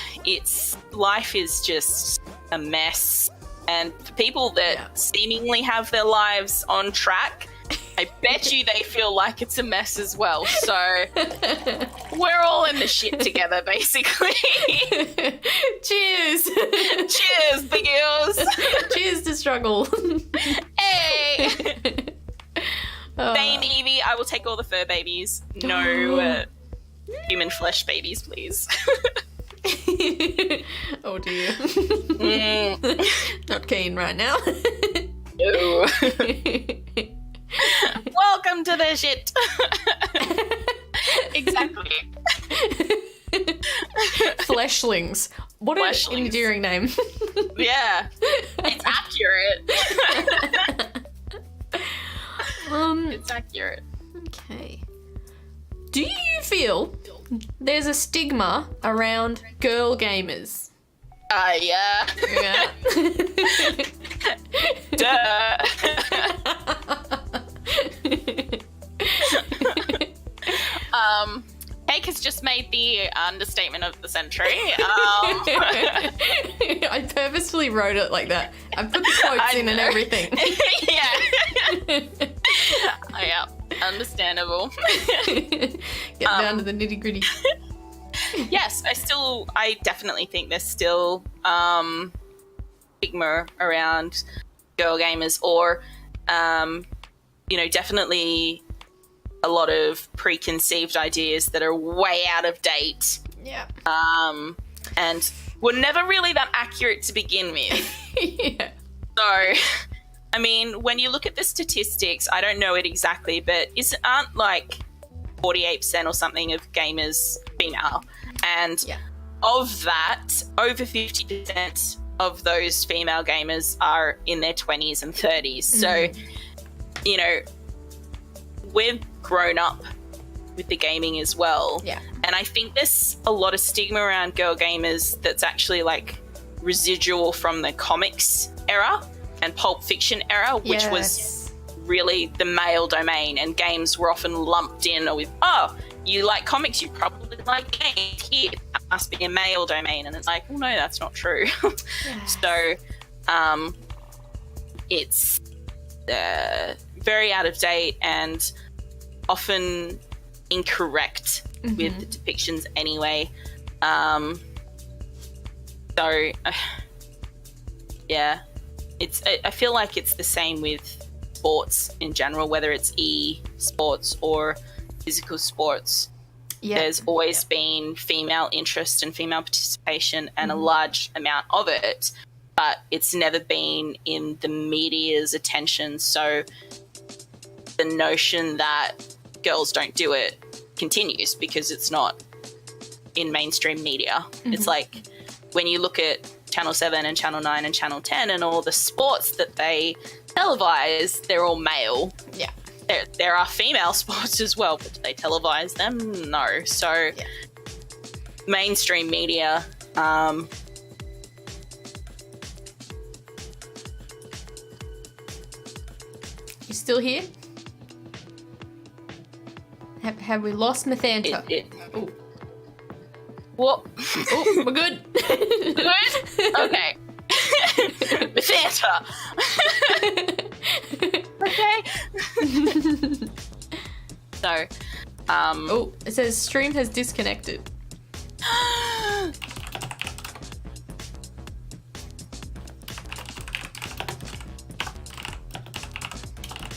life is just a mess. And for people that seemingly have their lives on track, I bet you they feel like it's a mess as well. So we're all in the shit together, basically. Cheers. Cheers, big girls. Cheers to struggle. Hey. Same, Evie. I will take all the fur babies. No human flesh babies, please. Oh dear. Not keen right now. No. Welcome to the shit. Exactly. Fleshlings. What an endearing name. Yeah. It's accurate. It's accurate. Okay. Do you feel there's a stigma around girl gamers? Yeah. Yeah. Duh. Cake has just made the understatement of the century. I purposefully wrote it like that. I put the quotes in and everything. Yeah. Oh, yeah. Understandable. Get down to the nitty gritty. Yes, I definitely think there's still stigma around girl gamers, or definitely a lot of preconceived ideas that are way out of date. Yeah. And were never really that accurate to begin with. Yeah. So, I mean, when you look at the statistics, I don't know it exactly, but aren't like 48% or something of gamers female? And of that, over 50% of those female gamers are in their 20s and 30s. So, we've grown up with the gaming as well. Yeah. And I think there's a lot of stigma around girl gamers that's actually like residual from the comics era and Pulp Fiction era, which was really the male domain, and games were often lumped in with, oh, you like comics, you probably like games. Here, that must be a male domain. And it's like, well, no, that's not true. So it's very out of date and often incorrect with the depictions anyway. I feel like it's the same with sports in general, whether it's e-sports or physical sports. There's always been female interest and female participation and a large amount of it, but it's never been in the media's attention. So the notion that girls don't do it continues because it's not in mainstream media. It's like when you look at Channel 7 and Channel 9 and Channel 10 and all the sports that they televise, they're all male. Yeah. There are female sports as well, but do they televise them? No. So mainstream media, You still here? Have we lost Mythanta? Ooh. What? Oh, we're good. Good? Okay. Mythanta. Okay. So, Oh, it says stream has disconnected.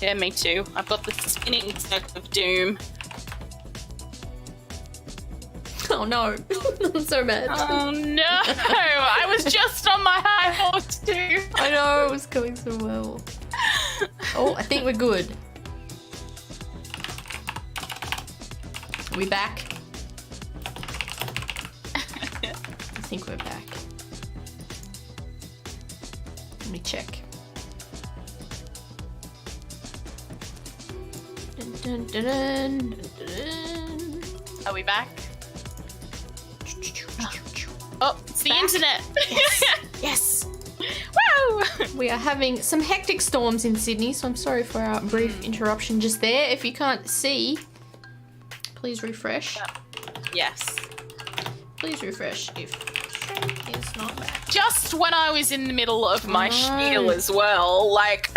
Yeah, me too. I've got the spinning circle of doom. Oh no. I'm so mad. Oh no! I was just on my high horse too. I know, it was going so well. Oh, I think we're good. Are we back? I think we're back. Let me check. Dun, dun, dun, dun, dun, dun. Are we back? Oh, it's the internet. Yes. Woo! We are having some hectic storms in Sydney, so I'm sorry for our brief interruption just there. If you can't see, please refresh. Yes. Please refresh if stream is not back. Just when I was in the middle of my spiel as well, like,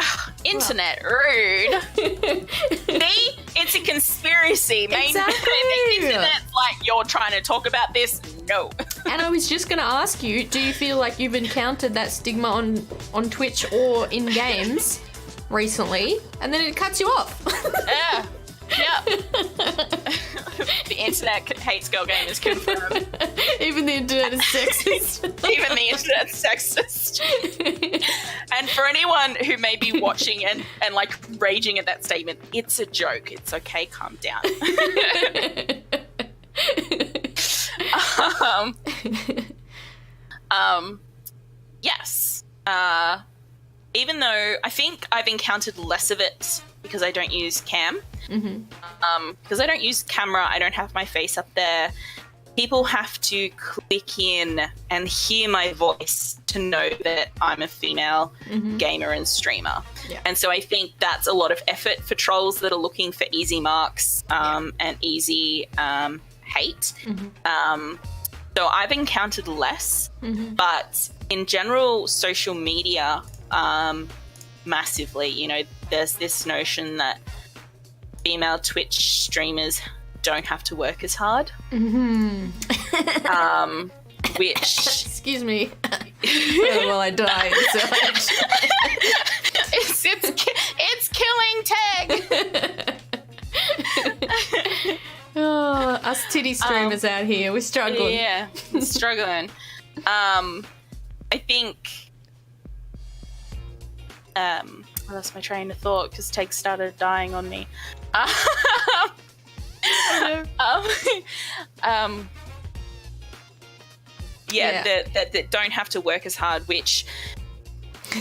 internet, rude. See? It's a conspiracy. Exactly. The internet's like, you're trying to talk about this? No. And I was just going to ask you, do you feel like you've encountered that stigma on Twitch or in games recently, and then it cuts you off? Yeah. Yep. The internet hates girl gamers, confirmed. Even the internet is sexist. Even the internet's sexist. And for anyone who may be watching and like raging at that statement, it's a joke. It's okay, calm down. Yes. Even though I think I've encountered less of it because I don't use cam. Because I don't use camera, I don't have my face up there. People have to click in and hear my voice to know that I'm a female gamer and streamer. Yeah. And so I think that's a lot of effort for trolls that are looking for easy marks and easy hate. So I've encountered less, but in general, social media, massively, you know, there's this notion that female Twitch streamers don't have to work as hard. Which... Excuse me. Well, I died. So it's killing Tag. Oh, us titty streamers out here, we're struggling. Yeah, struggling. I think... I lost my train of thought because Tag started dying on me. That don't have to work as hard, which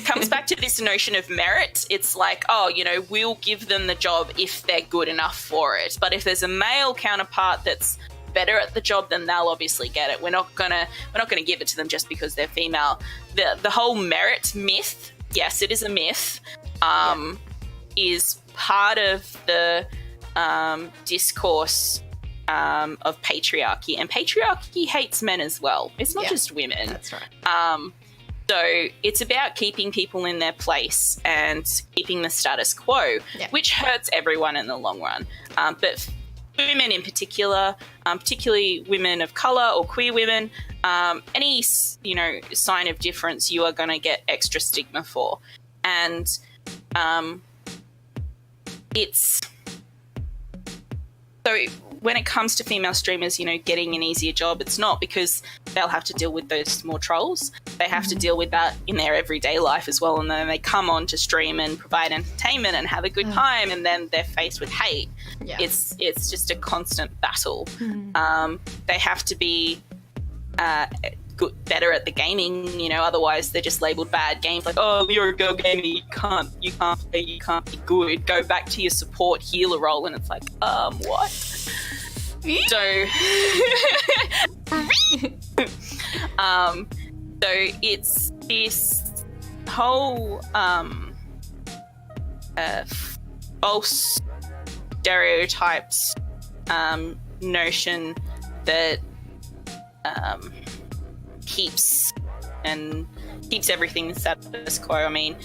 comes back to this notion of merit. It's like, oh, you know, we'll give them the job if they're good enough for it. But if there's a male counterpart that's better at the job, then they'll obviously get it. We're not gonna give it to them just because they're female. The whole merit myth, yes, it is a myth, is part of the discourse of patriarchy, and patriarchy hates men as well. It's not just women. That's right. So it's about keeping people in their place and keeping the status quo, which hurts everyone in the long run. But women in particular, particularly women of colour or queer women, any sign of difference, you are going to get extra stigma for, and it's so. When it comes to female streamers, you know, getting an easier job, it's not because they'll have to deal with those more trolls. They have to deal with that in their everyday life as well. And then they come on to stream and provide entertainment and have a good time, and then they're faced with hate. Yeah. It's just a constant battle. They have to be better at the gaming, you know, otherwise they're just labeled bad games, like, oh, you're a girl gamer, you can't play, you can't be good, go back to your support healer role. And it's like, what? So so it's this whole false stereotypes notion that keeps everything status quo. I mean,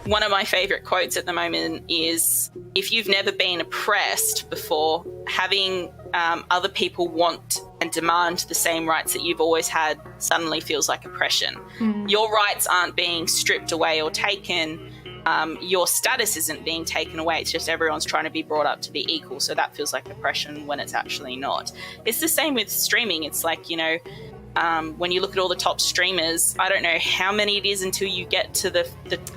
one of my favorite quotes at the moment is, if you've never been oppressed before, having other people want and demand the same rights that you've always had suddenly feels like oppression. Your rights aren't being stripped away or taken. Your status isn't being taken away. It's just everyone's trying to be brought up to be equal. So that feels like oppression when it's actually not. It's the same with streaming. It's like, you know, when you look at all the top streamers, I don't know how many it is until you get to the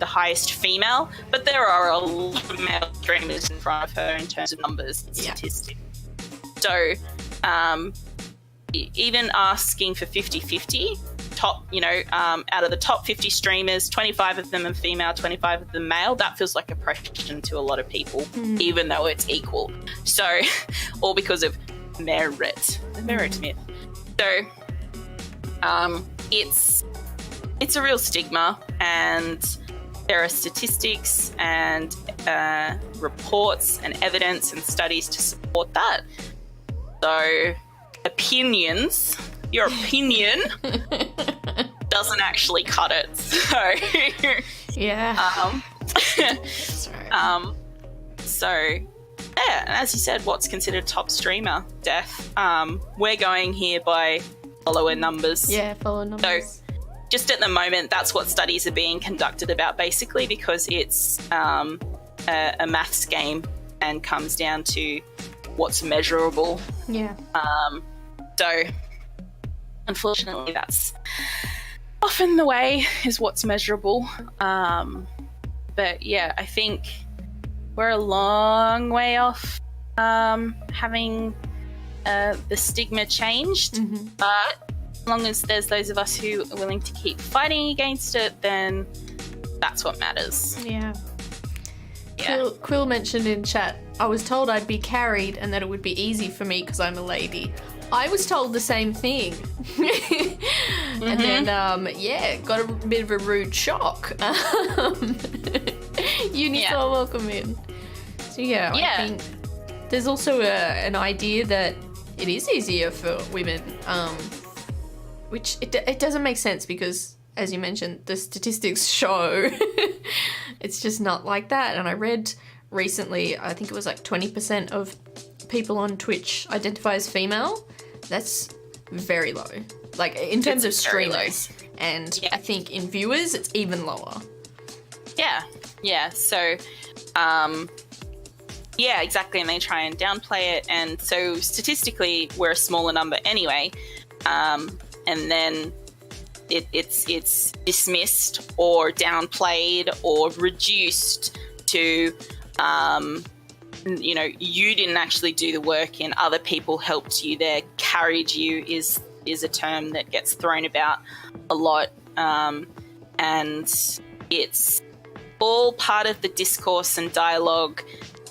highest female, but there are a lot of male streamers in front of her in terms of numbers and statistics. So even asking for 50-50, top, you know, out of the top 50 streamers, 25 of them are female, 25 of them male, that feels like oppression to a lot of people, even though it's equal. So, all because of merit, the merit myth. So, it's a real stigma, and there are statistics and reports and evidence and studies to support that. So, your opinion doesn't actually cut it. So, yeah. So, yeah, and as you said, what's considered top streamer? Death. We're going here by follower numbers. Yeah, follower numbers. So, just at the moment, that's what studies are being conducted about, basically, because it's a maths game and comes down to what's measurable. Yeah. So, unfortunately, that's often the way, is what's measurable. But yeah, I think we're a long way off having the stigma changed. But as long as there's those of us who are willing to keep fighting against it, then that's what matters. Yeah. Quill mentioned in chat, I was told I'd be carried and that it would be easy for me because I'm a lady. I was told the same thing. And then, got a bit of a rude shock. Uni so welcome in. So I think there's also an idea that it is easier for women, which it doesn't make sense because, as you mentioned, the statistics show it's just not like that. And I read recently, I think it was like 20% of people on Twitch identify as female. That's very low. Like, in terms of streamers. And I think in viewers, it's even lower. Yeah. So, exactly. And they try and downplay it. And so statistically, we're a smaller number anyway. And then it's dismissed or downplayed or reduced to, you didn't actually do the work and other people helped you there. Carried you is a term that gets thrown about a lot. And it's all part of the discourse and dialogue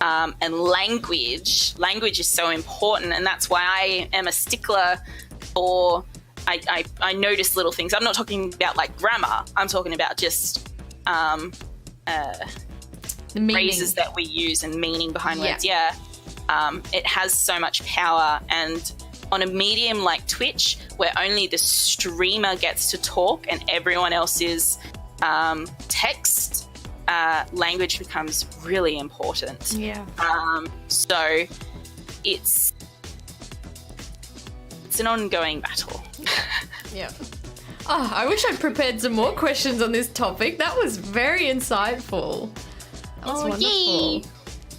and language. Language is so important, and that's why I am a stickler for... I notice little things. I'm not talking about, like, grammar. I'm talking about just phrases that we use and meaning behind words. It has so much power, and on a medium like Twitch, where only the streamer gets to talk and everyone else is text, language becomes really important. So it's an ongoing battle. I wish I'd prepared some more questions on this topic. That was very insightful. That was wonderful. Yay.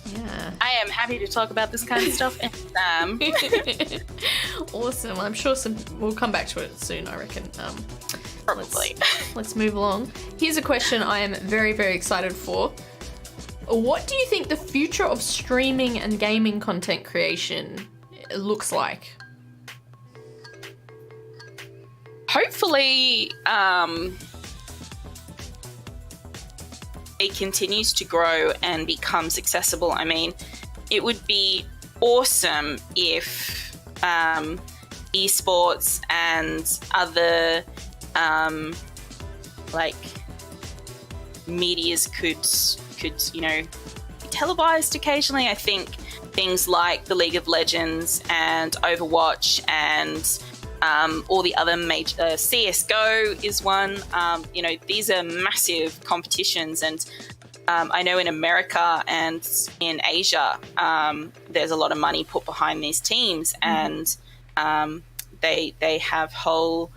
Yeah. I am happy to talk about this kind of stuff. Awesome. I'm sure we'll come back to it soon, I reckon. Probably. Let's move along. Here's a question I am very, very excited for. What do you think the future of streaming and gaming content creation looks like? hopefully it continues to grow and becomes accessible. I mean, it would be awesome if esports and other like medias could be televised occasionally. I think things like the League of Legends and Overwatch and all the other major CSGO is one. These are massive competitions, and I know in America and in Asia, there's a lot of money put behind these teams, and they have whole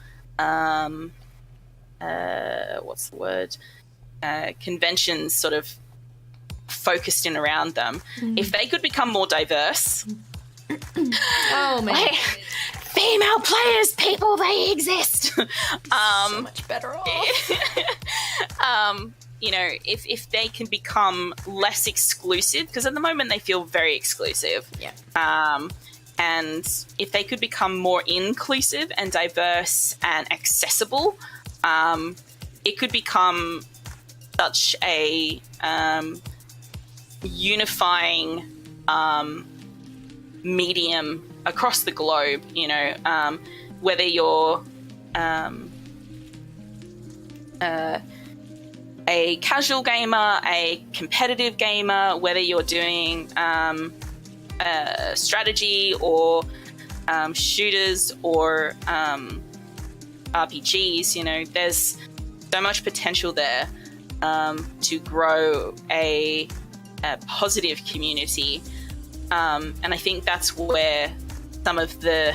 conventions sort of focused in around them. If they could become more diverse, oh man. Female players, people, they exist. So much better off. If they can become less exclusive, because at the moment they feel very exclusive. Yeah. And if they could become more inclusive and diverse and accessible, it could become such a unifying medium across the globe, whether you're a casual gamer, a competitive gamer, whether you're doing strategy or shooters or RPGs, there's so much potential there to grow a positive community. And I think that's where some of the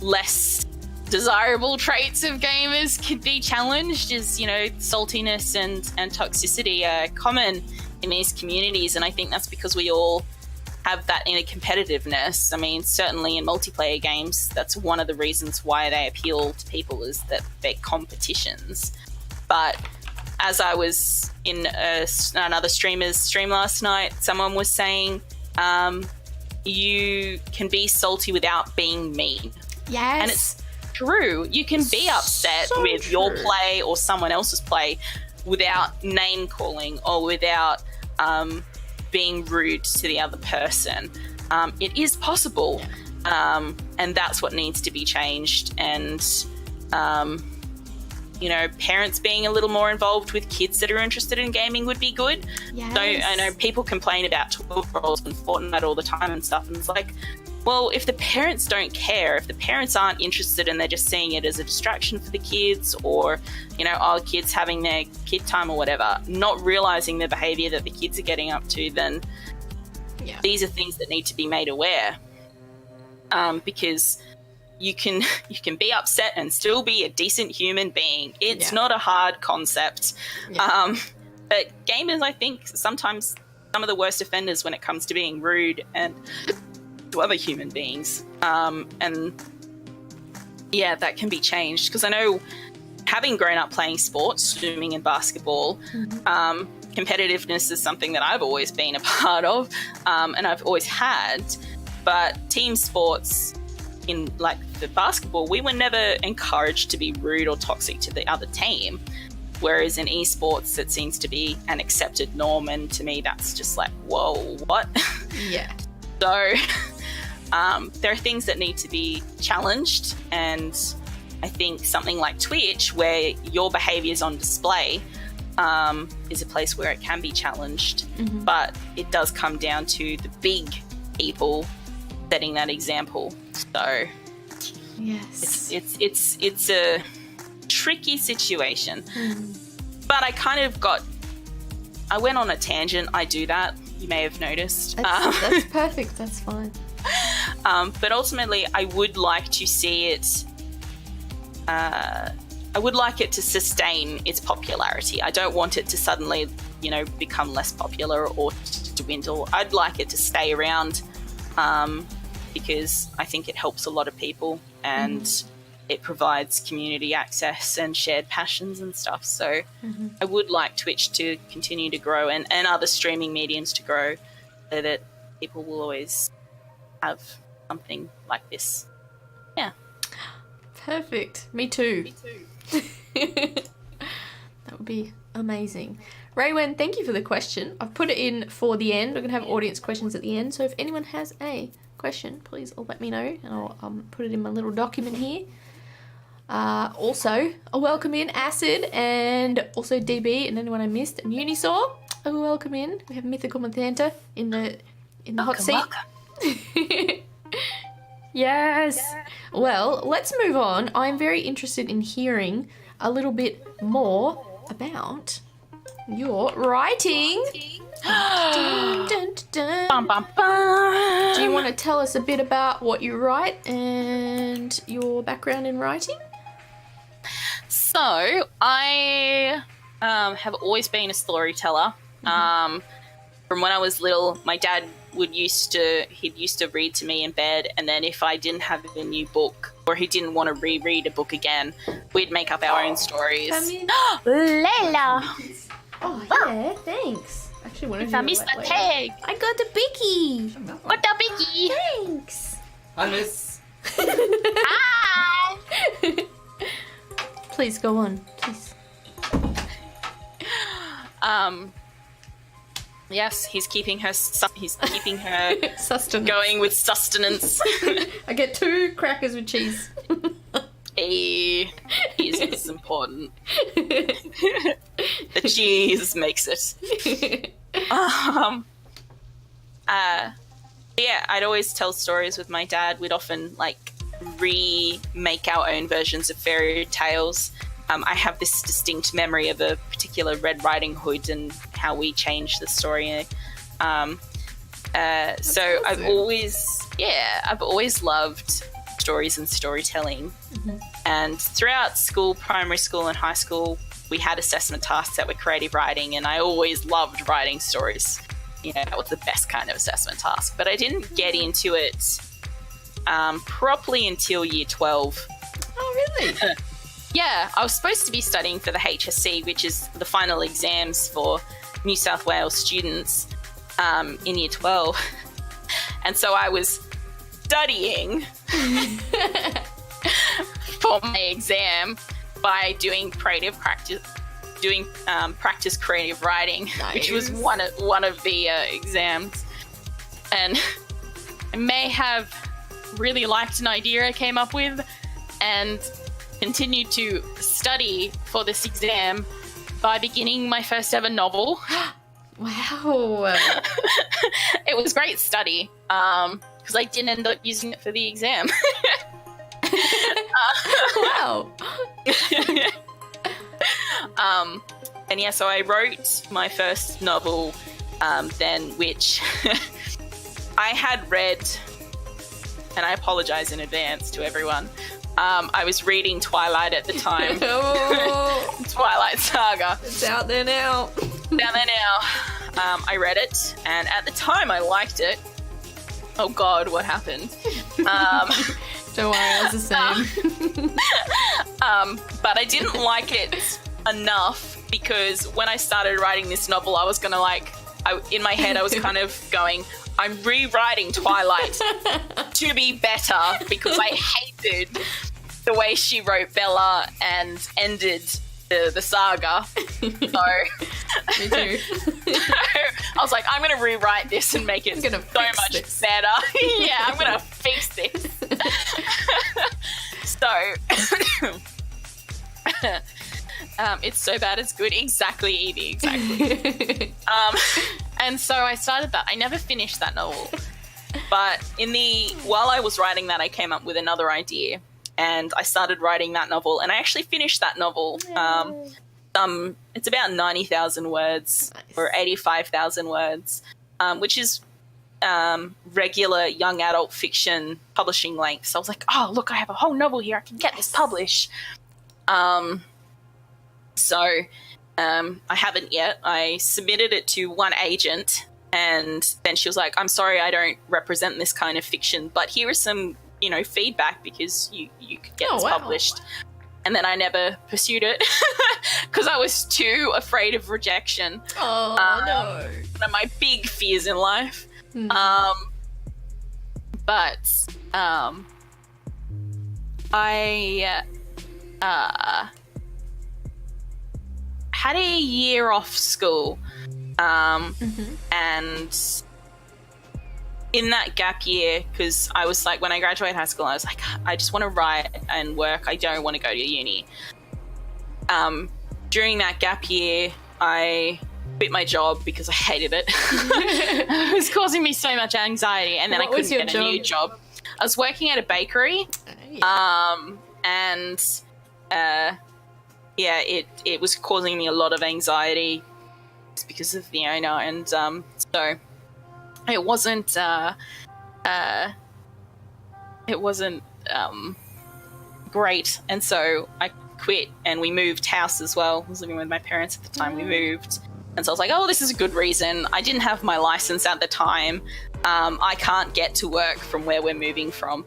less desirable traits of gamers could be challenged, is, saltiness and toxicity are common in these communities. And I think that's because we all have that inner competitiveness. I mean, certainly in multiplayer games, that's one of the reasons why they appeal to people, is that they're competitions. But as I was in another streamer's stream last night, someone was saying, you can be salty without being mean. Yes. And it's true. You can be upset with your play or someone else's play without name calling or without being rude to the other person. It is possible. And that's what needs to be changed. And parents being a little more involved with kids that are interested in gaming would be good. Yes. So I know people complain about 12-year-olds and Fortnite all the time and stuff, and it's like, well, if the parents don't care, if the parents aren't interested and they're just seeing it as a distraction for the kids, or, kids having their kid time or whatever, not realizing the behavior that the kids are getting up to, then these are things that need to be made aware. Because you can be upset and still be a decent human being. It's not a hard concept. Yeah. But gamers, I think, sometimes some of the worst offenders when it comes to being rude and to other human beings. That can be changed, because I know, having grown up playing sports, swimming and basketball, competitiveness is something that I've always been a part of, and I've always had. But team sports, in like the basketball, we were never encouraged to be rude or toxic to the other team, whereas in esports it seems to be an accepted norm, and to me that's just like, whoa, what? Yeah. So there are things that need to be challenged, and I think something like Twitch, where your behavior is on display, is a place where it can be challenged. But it does come down to the big people setting that example. So yes, it's a tricky situation. But I went on a tangent. I do that, you may have noticed. That's perfect. That's fine. But ultimately I would like to see it, I would like it to sustain its popularity. I don't want it to suddenly, become less popular or to dwindle. I'd like it to stay around, because I think it helps a lot of people, and it provides community access and shared passions and stuff. So I would like Twitch to continue to grow, and other streaming mediums to grow, so that people will always have something like this. Yeah. Perfect. Me too. That would be amazing. Raywen, thank you for the question. I've put it in for the end. We're going to have audience questions at the end. So if anyone has a question, please all let me know. And I'll put it in my little document here. Also, a welcome in Acid and also DB and anyone I missed. And Unisaw, a welcome in. We have Mythical Mythanta in the hot seat. Welcome. Yes. Yeah. Well, let's move on. I'm very interested in hearing a little bit more about your writing. Dun, dun, dun. Bum, bum, bum. Do you want to tell us a bit about what you write and your background in writing? So, I have always been a storyteller. From when I was little, my dad used to read to me in bed, and then if I didn't have a new book or he didn't want to reread a book again, we'd make up our own stories. Layla! Oh yeah, thanks. Actually, one of you. I missed the tag. I got the Bicky. What the Biggie? Thanks. Hi, miss. Hi. Please go on, please. Yes, he's keeping her sustenance going with sustenance. I get 2 crackers with cheese. Cheese is important. The cheese makes it. Yeah, I'd always tell stories with my dad. We'd often remake our own versions of fairy tales. I have this distinct memory of a particular Red Riding Hood and how we changed the story. So awesome. I've always loved stories and storytelling. Mm-hmm. And throughout school, primary school and high school, we had assessment tasks that were creative writing, and I always loved writing stories. That was the best kind of assessment task. But I didn't get into it properly until year 12. Oh, really? Yeah, I was supposed to be studying for the HSC, which is the final exams for New South Wales students in year 12. And so I was studying for my exam by doing practice creative writing, nice. Which was one of the exams. And I may have really liked an idea I came up with and continued to study for this exam by beginning my first ever novel. Wow. It was great study because I didn't end up using it for the exam. Wow. And yeah, so I wrote my first novel then, which I had read, and I apologize in advance to everyone. I was reading Twilight at the time. Oh. Twilight Saga. It's out there now. I read it, and at the time I liked it. Oh God, what happened? Don't worry, I was the same. But I didn't like it enough because when I started writing this novel, I was gonna in my head I was kind of going, I'm rewriting Twilight to be better because I hated the way she wrote Bella and ended the saga. So, me too. I was like, I'm going to rewrite this and make it so much better. Yeah, I'm going to fix this. So, it's so bad it's good. Exactly, Evie, exactly. And so I started that. I never finished that novel. But while I was writing that, I came up with another idea. And I started writing that novel. And I actually finished that novel. It's about 90,000 words, nice. Or 85,000 words, which is regular young adult fiction publishing length. So I was like, oh, look, I have a whole novel here. I can get this published. So I haven't yet. I submitted it to one agent, and then she was like, I'm sorry, I don't represent this kind of fiction, but here is some, feedback because you could get this published. And then I never pursued it because I was too afraid of rejection. Oh, no. One of my big fears in life. I had a year off school, and in that gap year, because I was like, when I graduated high school, I was like, I just want to write and work. I don't want to go to uni. During that gap year, I quit my job because I hated it. It was causing me so much anxiety, and then I couldn't get a new job. I was working at a bakery, it was causing me a lot of anxiety because of the owner, and so it wasn't great, and so I quit, and we moved house as well. I was living with my parents at the time. We moved, and so I was like, oh, this is a good reason. I didn't have my license at the time. I can't get to work from where we're moving from,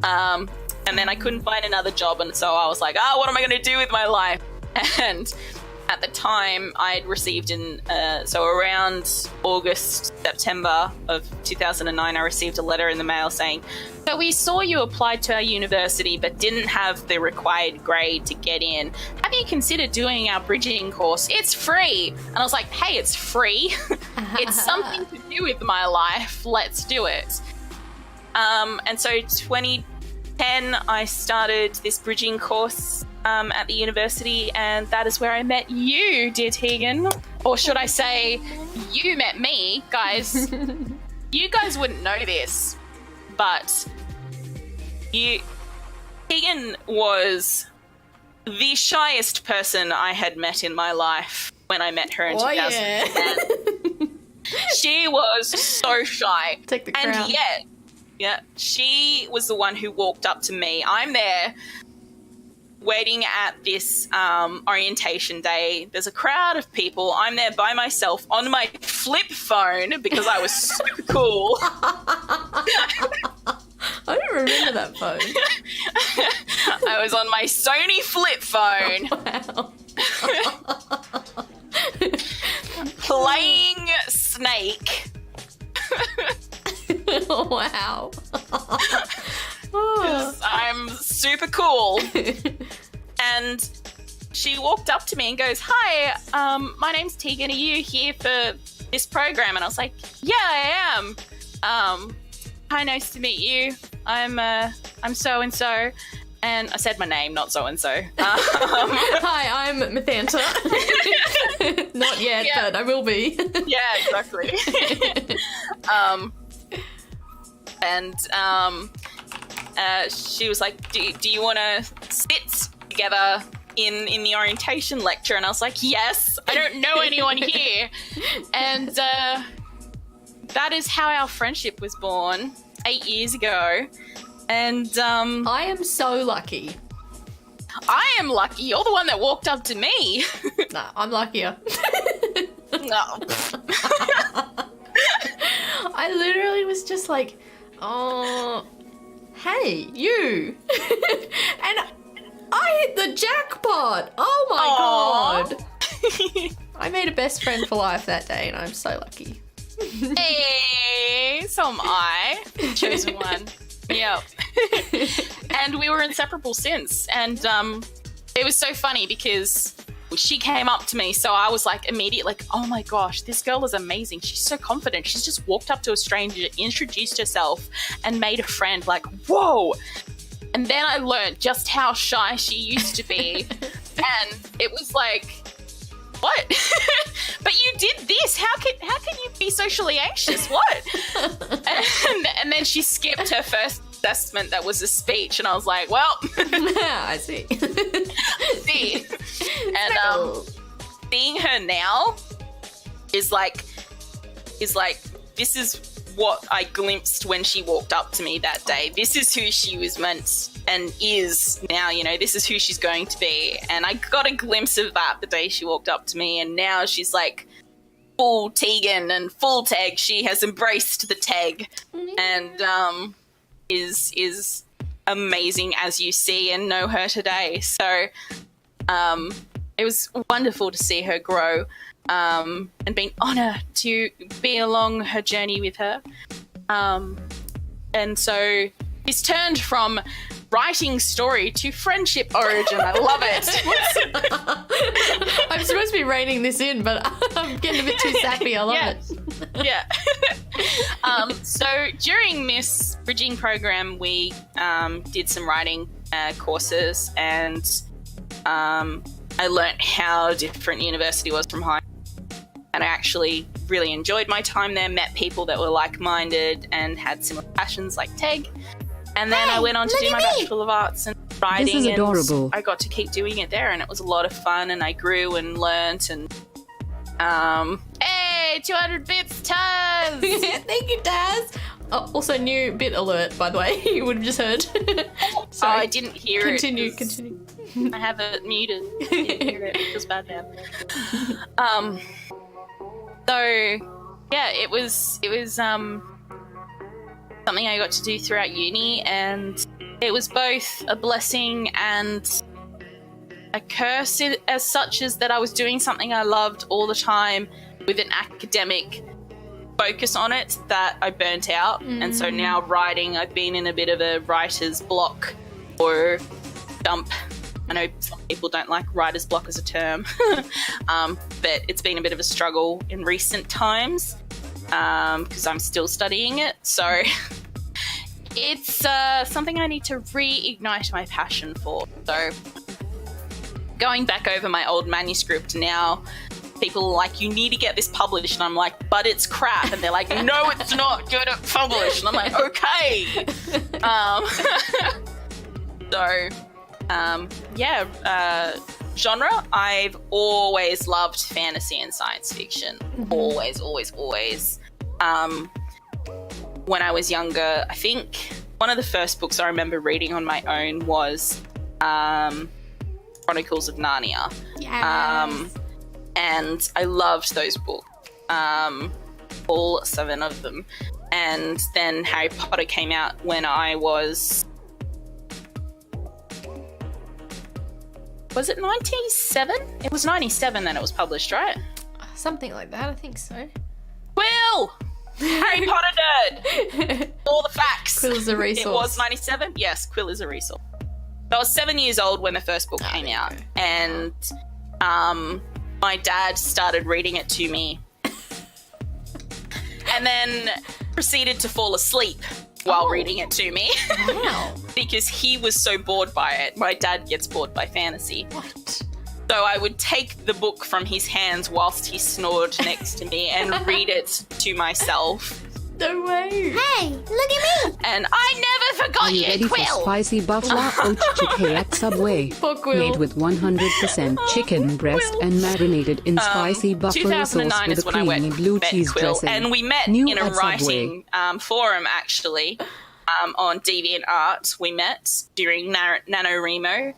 and then I couldn't find another job, and so I was like, what am I going to do with my life? And at the time, I'd received so around August, September of 2009, I received a letter in the mail saying, so we saw you applied to our university but didn't have the required grade to get in. Have you considered doing our bridging course? It's free. And I was like, hey, it's free. It's something to do with my life. Let's do it. And so 2010, I started this bridging course at the university, and that is where I met you, dear Tegan. Or should I say, you met me, guys. You guys wouldn't know this, but Tegan was the shyest person I had met in my life when I met her in 2010. She was so shy. Take the crown. And yet, she was the one who walked up to me. I'm there waiting at this orientation day. There's a crowd of people. I'm there by myself on my flip phone because I was super cool. I don't remember that phone. I was on my Sony flip phone. Wow. Playing Snake. Wow. I'm super cool. And she walked up to me and goes, hi, my name's Tegan. Are you here for this program? And I was like, yeah, I am. Hi, nice to meet you. I'm so-and-so. And I said my name, not so-and-so. Hi, I'm Mythanta. Not yet, but I will be. Yeah, exactly. She was like, do you want to sit together in the orientation lecture? And I was like, yes, I don't know anyone here. And that is how our friendship was born 8 years ago. And I am so lucky. I am lucky. You're the one that walked up to me. Nah, I'm luckier. No. I literally was just like, oh, hey, you. And I hit the jackpot. Oh my God. I made a best friend for life that day, and I'm so lucky. Hey, so am I. Chosen one. Yep. And we were inseparable since. And it was so funny because she came up to me, so I was like immediately like, oh my gosh, this girl is amazing. She's so confident. She's just walked up to a stranger, introduced herself, and made a friend. Like, whoa. And then I learned just how shy she used to be. And it was like, what? But you did this. How can you be socially anxious? What? And then she skipped her first assessment that was a speech, and I was like, well, I see. see. And seeing her now is like this is what I glimpsed when she walked up to me that day. This is who she was meant and is now, you know, this is who she's going to be. And I got a glimpse of that the day she walked up to me, and now she's like full Tegan and full Teg. She has embraced the Teg and is amazing as you see and know her today. So it was wonderful to see her grow and being honoured to be along her journey with her. And so this turned from writing story to friendship origin. I love it. I'm supposed to be reining this in, but I'm getting a bit too sappy. I love it. Yeah. So during this bridging program, we did some writing courses, and I learnt how different university was from high. And I actually really enjoyed my time there, met people that were like-minded and had similar passions like Teg. And then I went on to do my Bachelor of Arts in writing. This is adorable. And I got to keep doing it there, and it was a lot of fun, and I grew and learnt, and hey, 200 bits, Taz! Thank you, Taz. Oh, also, new bit alert, by the way. You would have just heard. Sorry, I didn't hear continue, it. Continue. I have it muted. I didn't hear it. It feels bad now. So yeah, it was something I got to do throughout uni, and it was both a blessing and a curse as such, as that I was doing something I loved all the time with an academic focus on it that I burnt out. And so now writing, I've been in a bit of a writer's block or dump. I know some people don't like writer's block as a term, but it's been a bit of a struggle in recent times because I'm still studying it. So it's something I need to reignite my passion for. So going back over my old manuscript now, people are like, you need to get this published. And I'm like, but it's crap. And they're like, no, it's not. Get it published. And I'm like, okay. Genre, I've always loved fantasy and science fiction. Always. When I was younger, I think one of the first books I remember reading on my own was Chronicles of Narnia. Yes. And I loved those books, all 7 of them. And then Harry Potter came out when I was it 97? It was 97 that it was published, right? Something like that, I think so. Quill! Harry Potter nerd! All the facts. Quill is a resource. It was 97? Yes, Quill is a resource. I was 7 years old when the first book came out, and my dad started reading it to me and then proceeded to fall asleep while reading it to me. Wow. Because he was so bored by it. My dad gets bored by fantasy. What? So I would take the book from his hands whilst he snored next to me and read it to myself. No way. Hey, look at me. And I never forgot Are you ready Quill. for spicy buffalo oat chicken at Subway? Poor Quill. Made with 100% chicken breast and marinated in spicy buffalo sauce 2009 with is a when I creamy went blue met cheese Quill, dressing. and we met New in a at Subway. writing forum, actually, on DeviantArt. We met during NaNoWriMo.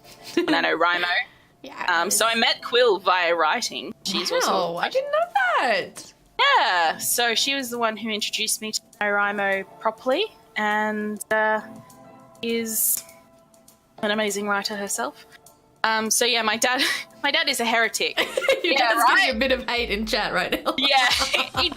Yeah. So I met Quill via writing. She's also I didn't know that. yeah. So she was the one who introduced me to NaNoWriMo properly, and is an amazing writer herself. So yeah, my dad is a heretic. Your dad's giving you a bit of hate in chat right now. Yeah, he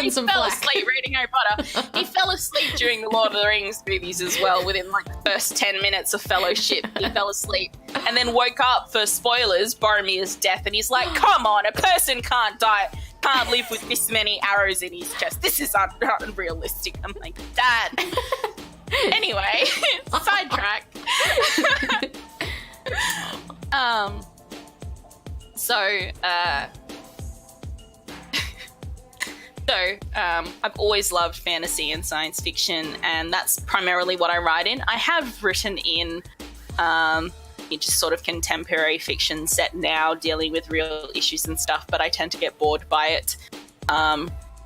some fell flack. asleep reading Harry Potter. He fell asleep during the Lord of the Rings movies as well. Within like the first 10 minutes of fellowship, he fell asleep and then woke up for spoilers, Boromir's death, and he's like, "Come on, a person can't live with this many arrows in his chest. This is unrealistic." I'm like, Dad. Anyway, sidetrack. I've always loved fantasy and science fiction, and that's primarily what I write in. I have written in just sort of contemporary fiction set now, dealing with real issues and stuff, but I tend to get bored by it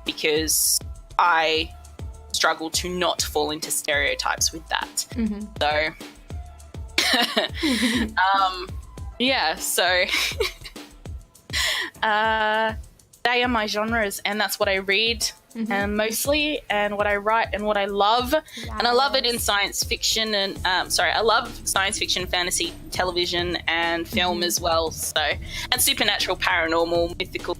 because I struggle to not fall into stereotypes with that. So yeah, so they are my genres, and that's what I read mostly, and what I write, and what I love. And I love it in science fiction, and I love science fiction, fantasy, television, and film as well. So, and supernatural, paranormal, mythical,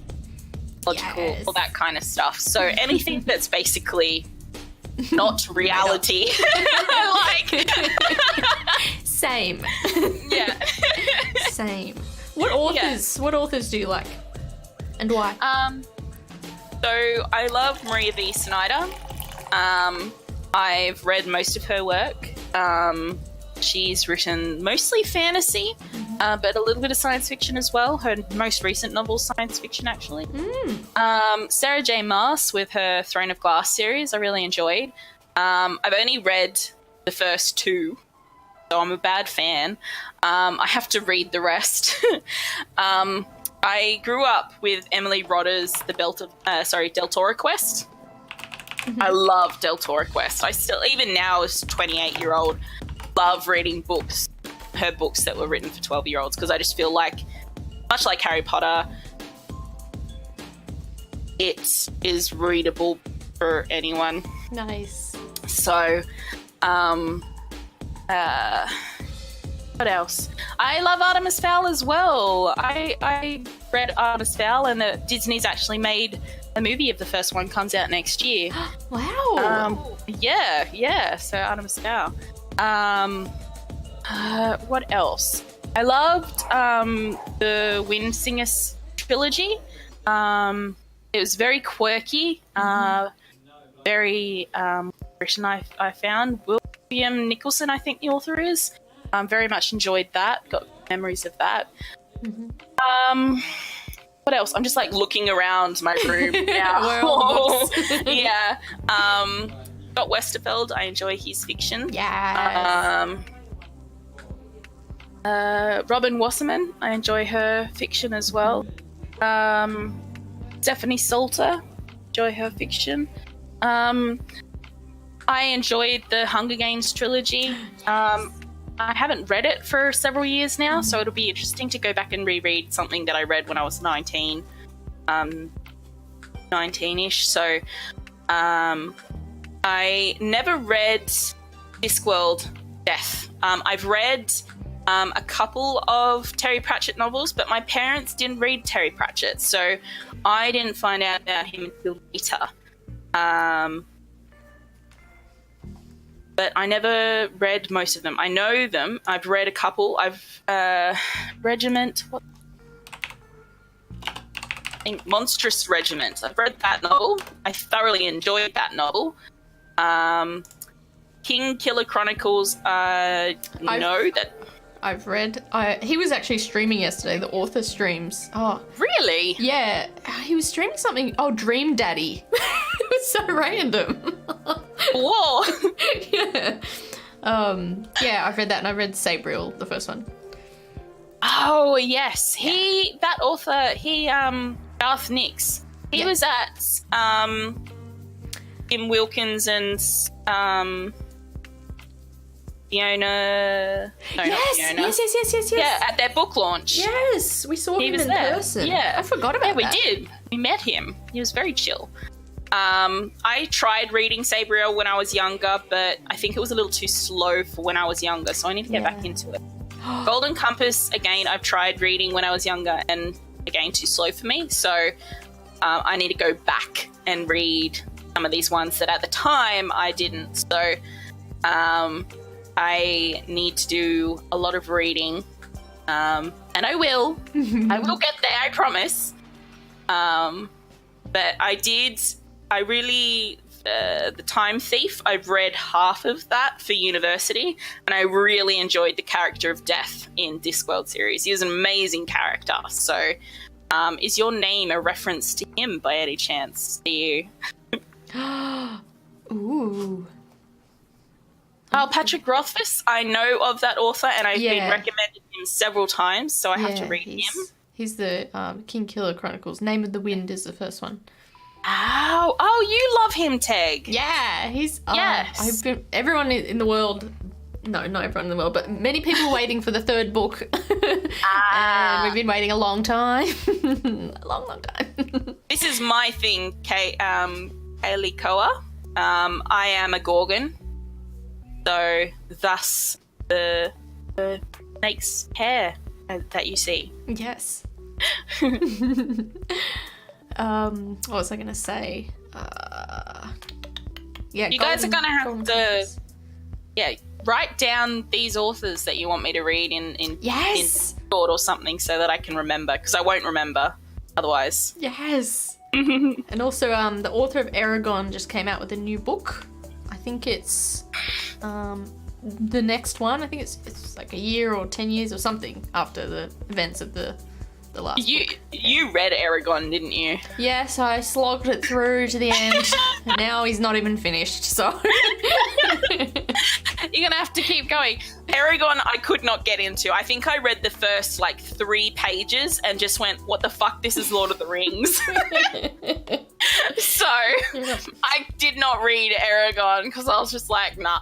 logical, all that kind of stuff. So anything that's basically not reality. Like, Same. yeah. Same. What authors do you like? And why? So I love Maria V. Snyder. I've read most of her work. She's written mostly fantasy, but a little bit of science fiction as well. Her most recent novel's science fiction, actually. Sarah J. Maas with her Throne of Glass series, I really enjoyed. I've only read the first 2, so I'm a bad fan. I have to read the rest. I grew up with Emily Rodda's Del Toro Quest. I love Del Toro Quest. I still, even now as a 28-year-old, love reading her books that were written for 12-year-olds, because I just feel like, much like Harry Potter, it is readable for anyone. Nice. So, what else? I love Artemis Fowl as well. I read Artemis Fowl, and Disney's actually made a movie of the first one, comes out next year. Wow. Yeah. So Artemis Fowl. What else? I loved the Wind Singers trilogy. It was very quirky, very written. I found William Nicholson, I think the author is. Very much enjoyed that. Got memories of that. What else? I'm just like looking around my room now. Where are all the books? Yeah. Scott Westerfeld. I enjoy his fiction. Yes. Robin Wasserman. I enjoy her fiction as well. Stephanie Salter. Enjoy her fiction. I enjoyed the Hunger Games trilogy. I haven't read it for several years now, so it'll be interesting to go back and reread something that I read when I was 19, 19-ish. So I never read Discworld Death. I've read a couple of Terry Pratchett novels, but my parents didn't read Terry Pratchett, so I didn't find out about him until later. But I never read most of them. I know them. I've read a couple. Regiment. What? I think Monstrous Regiment. I've read that novel. I thoroughly enjoyed that novel. King Killer Chronicles. I've read. He was actually streaming yesterday. The author streams. Oh, really? Yeah, he was streaming something. Oh, Dream Daddy. It was so random. Whoa. Yeah. Yeah, I've read that, and I read Sabriel, the first one. Oh yes, that author. Garth Nix. He was at Tim Wilkins and Fiona. No, Yes, not Fiona. yes. Yeah, at their book launch. Yes, we saw him was in there. person. Yeah, I forgot about that. Yeah, we did. We met him. He was very chill. I tried reading Sabriel when I was younger, but I think it was a little too slow for when I was younger, so I need to get back into it. Golden Compass, again, I've tried reading when I was younger, and again, too slow for me, so I need to go back and read some of these ones that at the time I didn't. So I need to do a lot of reading, and I will. I will get there, I promise. But I really, The Time Thief, I've read half of that for university, and I really enjoyed the character of Death in Discworld series. He was an amazing character. So, is your name a reference to him by any chance? Do you? Ooh. Oh, Patrick Rothfuss, I know of that author, and I've been recommended him several times, so I have to read him. He's the King Killer Chronicles. Name of the Wind is the first one. Oh, you love him, Teg. Yeah, he's... Yes. Everyone in the world... No, not everyone in the world, but many people waiting for the third book. And we've been waiting a long time. A long time. This is my thing, Kaylee Koa. I am a Gorgon. So, thus, the snake's hair that you see. Yes. What was I going to say? Yeah, you guys are going to have to, write down these authors that you want me to read in Yes. Discord or something so that I can remember, because I won't remember otherwise. Yes. And also, the author of Aragon just came out with a new book. I think it's the next one. I think it's like a year or 10 years or something after the events of the last book. You read Aragon, didn't you? Yes, I slogged it through to the end. And now he's not even finished, so... You're going to have to keep going. Aragon, I could not get into. I think I read the first, 3 pages and just went, what the fuck, this is Lord of the Rings. So, I did not read Aragon because I was just like, nah,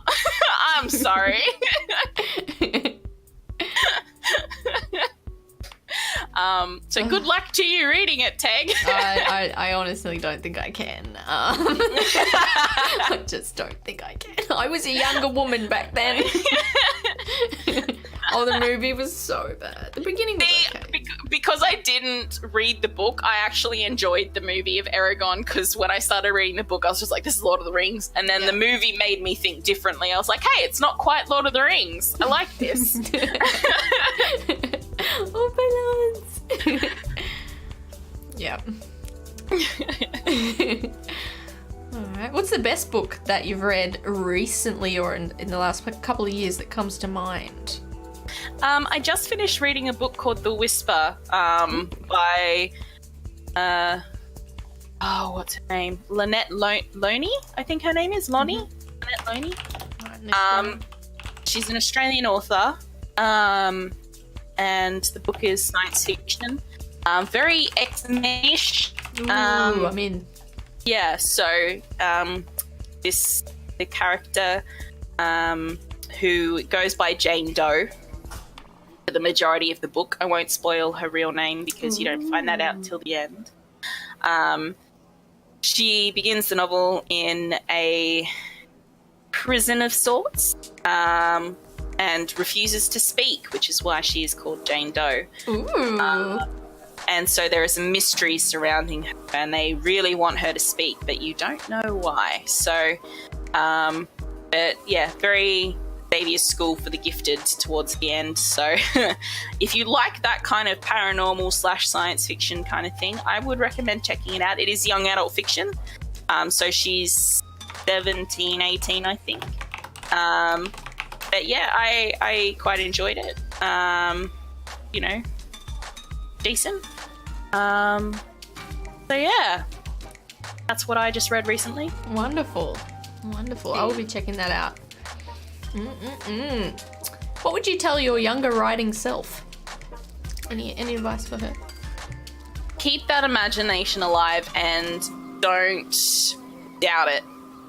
I'm sorry. So good luck to you reading it, Teg. I honestly don't think I can. I just don't think I can. I was a younger woman back then. Oh, the movie was so bad. The beginning was okay. Because I didn't read the book, I actually enjoyed the movie of Aragon, because when I started reading the book, I was just like, this is Lord of the Rings. And then the movie made me think differently. I was like, hey, it's not quite Lord of the Rings. I like this. Oh, balance. Yeah. Alright. What's the best book that you've read recently or in the last couple of years that comes to mind? I just finished reading a book called The Whisper by what's her name? Lynette Loney, I think her name is Lonnie. Lynette Loney. She's an Australian author. And the book is science fiction. Very X-Men-ish. I'm in. Yeah, so the character who goes by Jane Doe for the majority of the book. I won't spoil her real name because you don't find that out until the end. She begins the novel in a prison of sorts. And refuses to speak, which is why she is called Jane Doe. Ooh. And so there is a mystery surrounding her, and they really want her to speak, but you don't know why. So, but yeah, very Xavier's School for the Gifted towards the end. So if you like that kind of paranormal / science fiction kind of thing, I would recommend checking it out. It is young adult fiction. So she's 17, 18, I think. But yeah, I quite enjoyed it. Decent. So yeah, that's what I just read recently. Wonderful. I will be checking that out. What would you tell your younger writing self? Any advice for her? Keep that imagination alive and don't doubt it.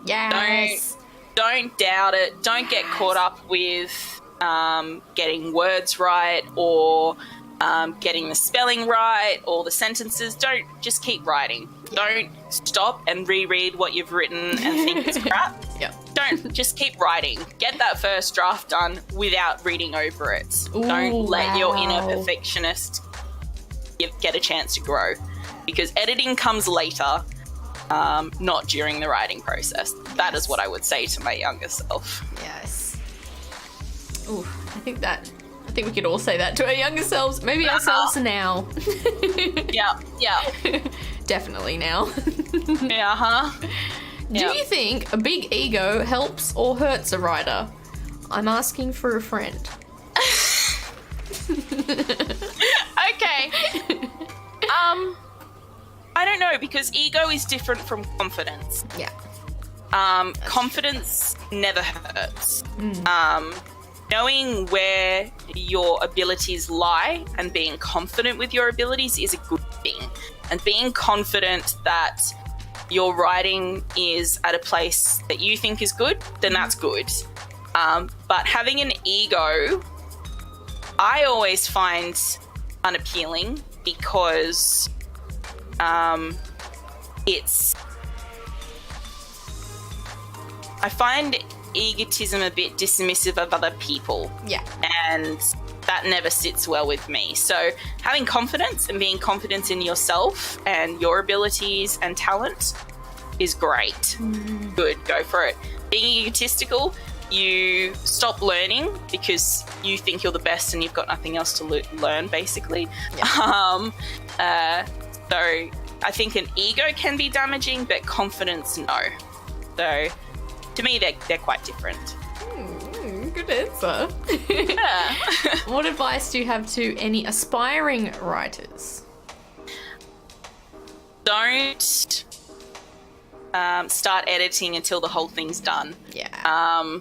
Yes. Don't doubt it. Don't get caught up with getting words right or getting the spelling right or the sentences. Don't just keep writing. Don't stop and reread what you've written and think it's crap. Yeah. Don't just keep writing. Get that first draft done without reading over it. Ooh, don't let your inner wow. perfectionist get a chance to grow, because editing comes later. Not during the writing process. That is what I would say to my younger self. Yes. Ooh, I think we could all say that to our younger selves. Maybe ourselves now. Yeah. Definitely now. Yeah, huh? Do you think a big ego helps or hurts a writer? I'm asking for a friend. Okay. I don't know, because ego is different from confidence. Yeah. Confidence never hurts. Knowing where your abilities lie and being confident with your abilities is a good thing. And being confident that your writing is at a place that you think is good, then that's good. But having an ego, I always find unappealing, because I find egotism a bit dismissive of other people. Yeah. And that never sits well with me. So having confidence and being confident in yourself and your abilities and talent is great. Good, go for it. Being egotistical, you stop learning because you think you're the best and you've got nothing else to learn, basically. So I think an ego can be damaging, but confidence, no. So to me, they're quite different. Good answer. Yeah. What advice do you have to any aspiring writers? Don't start editing until the whole thing's done. Yeah.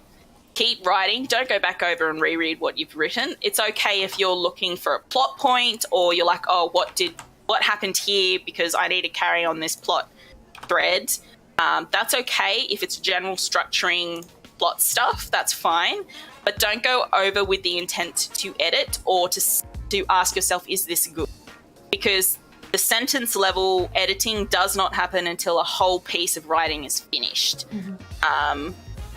Keep writing. Don't go back over and reread what you've written. It's okay if you're looking for a plot point or you're like, oh, what happened here because I need to carry on this plot thread. That's okay if it's general structuring plot stuff. That's fine. But don't go over with the intent to edit or to ask yourself, is this good? Because the sentence level editing does not happen until a whole piece of writing is finished.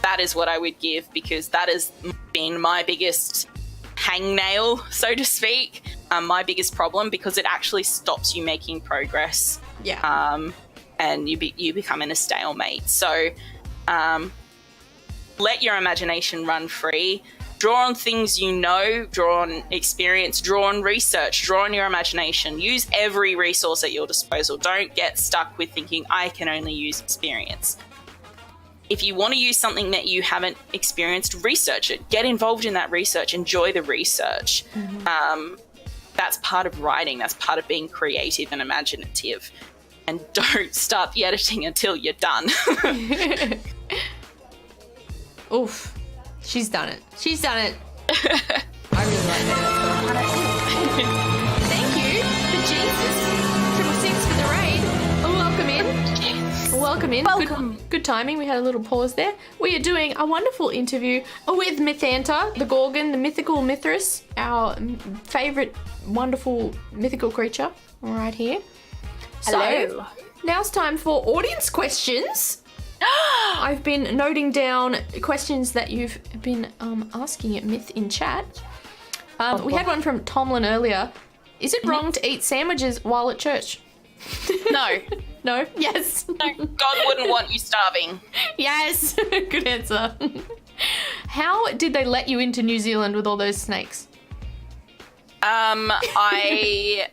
That is what I would give, because that has been my biggest hangnail, so to speak, my biggest problem, because it actually stops you making progress. Yeah. And you become in a stalemate. So let your imagination run free. Draw on things you know, draw on experience, draw on research, draw on your imagination. Use every resource at your disposal. Don't get stuck with thinking, I can only use experience. If you want to use something that you haven't experienced, research it. Get involved in that research. Enjoy the research. That's part of writing. That's part of being creative and imaginative. And don't start the editing until you're done. Oof. She's done it. She's done it. I really like that. Thank you for Jesus. 666 for the raid. Welcome in. Welcome in. Welcome. Good timing. We had a little pause there. We are doing a wonderful interview with Mythanta, the Gorgon, the mythical Mithras, our favourite wonderful mythical creature right here. Hello. So, now's time for audience questions. I've been noting down questions that you've been asking at Myth in chat. We had one from Tomlin earlier. Is it wrong to eat sandwiches while at church? No. No? Yes. No, God wouldn't want you starving. Yes. Good answer. How did they let you into New Zealand with all those snakes? I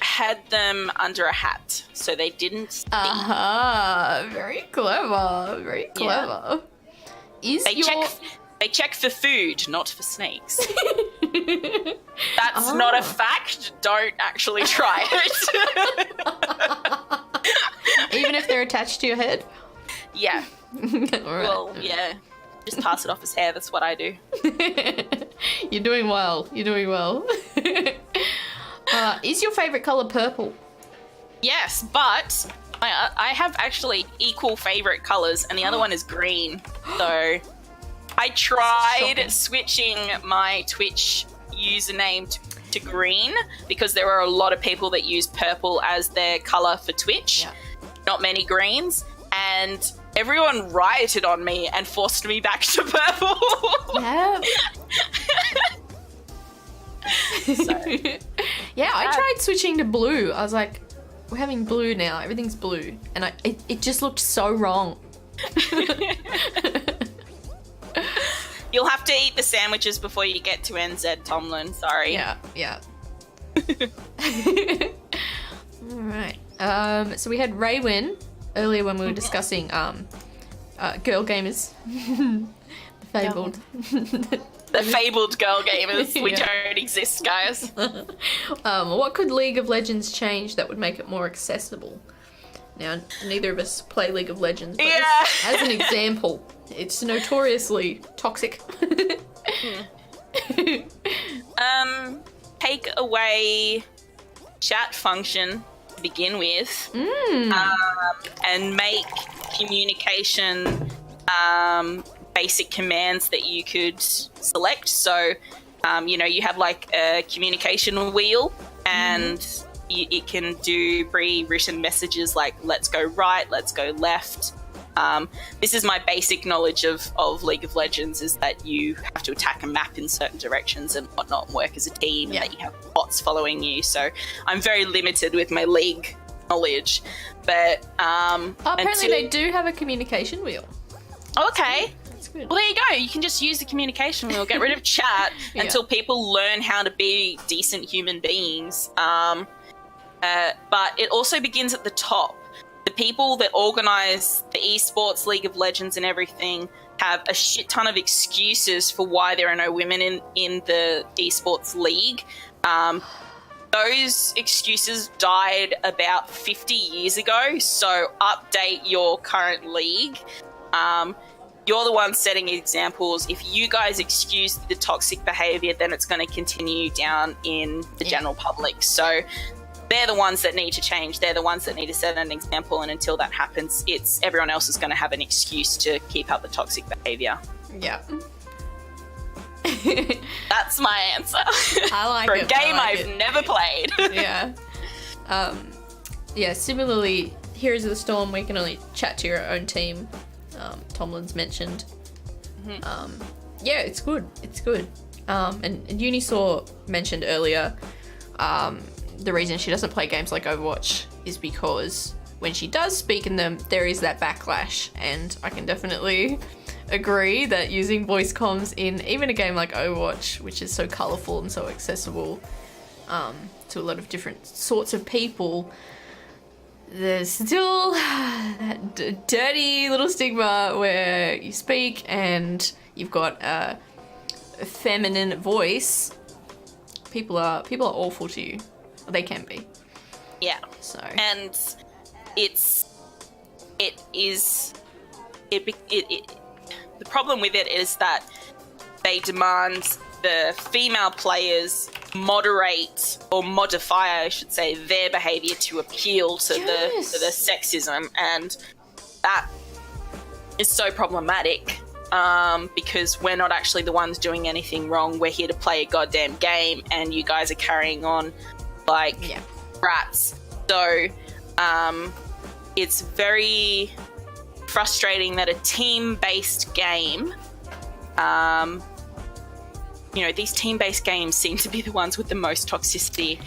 had them under a hat, so they didn't sting. Very clever. Very clever. Yeah. They check for food, not for snakes. That's not a fact. Don't actually try it. Even if they're attached to your head? Yeah. Right. Well, yeah. Just pass it off as hair. That's what I do. You're doing well. You're doing well. Is your favourite colour purple? Yes, but I have actually equal favourite colours, and the other one is green. So I tried switching my Twitch username to green because there are a lot of people that use purple as their colour for Twitch. Yeah. Not many greens. And everyone rioted on me and forced me back to purple. Yeah. Yeah, I tried switching to blue. I was like, we're having blue now. Everything's blue. And it just looked so wrong. You'll have to eat the sandwiches before you get to NZ, Tomlin. Sorry. Yeah. All right. So we had Raywin earlier when we were discussing girl gamers. The fabled. The fabled girl gamers. We Yeah. don't exist, guys. What could League of Legends change that would make it more accessible? Now, neither of us play League of Legends, but Yeah. as an example, it's notoriously toxic. Take away chat function to begin with, and make communication basic commands that you could select. So, you have like a communication wheel, and it can do pre-written messages like "Let's go right," "Let's go left." This is my basic knowledge of League of Legends, is that you have to attack a map in certain directions and whatnot, and work as a team, and that you have bots following you. So I'm very limited with my League knowledge. But apparently they do have a communication wheel. Okay. That's good. Well, there you go. You can just use the communication wheel, get rid of chat until people learn how to be decent human beings. But it also begins at the top. The people that organise the esports, League of Legends and everything have a shit ton of excuses for why there are no women in the esports league. Those excuses died about 50 years ago, so update your current league. You're the ones setting examples. If you guys excuse the toxic behaviour, then it's going to continue down in the general public. So they're the ones that need to change. They're the ones that need to set an example, and until that happens, it's everyone else is going to have an excuse to keep up the toxic behaviour. Yeah. That's my answer. I like For it. a game like I've never played. Yeah. Yeah, similarly, Heroes of the Storm, we can only chat to your own team. Tomlin's mentioned. Yeah, it's good. It's good. And Unisaw mentioned earlier, the reason she doesn't play games like Overwatch is because when she does speak in them, there is that backlash. And I can definitely agree that using voice comms in even a game like Overwatch, which is so colourful and so accessible to a lot of different sorts of people, there's still that dirty little stigma where you speak and you've got a feminine voice. People are awful to you. They can be. Yeah. So. And the problem with it is that they demand the female players moderate or modify, I should say, their behaviour to appeal to the sexism, and that is so problematic because we're not actually the ones doing anything wrong. We're here to play a goddamn game, and you guys are carrying on like rats. So it's very frustrating that a team-based game, these team-based games seem to be the ones with the most toxicity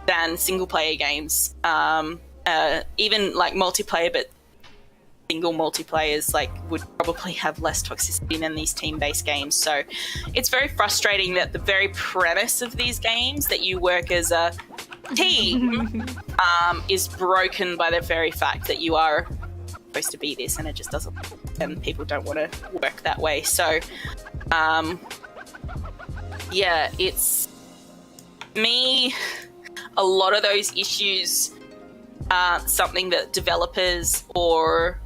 than single-player games. Even like multiplayer, but single multiplayers would probably have less toxicity than these team-based games. So it's very frustrating that the very premise of these games, that you work as a team, is broken by the very fact that you are supposed to be this, and it just doesn't, and people don't want to work that way. So it's me, a lot of those issues aren't something that developers or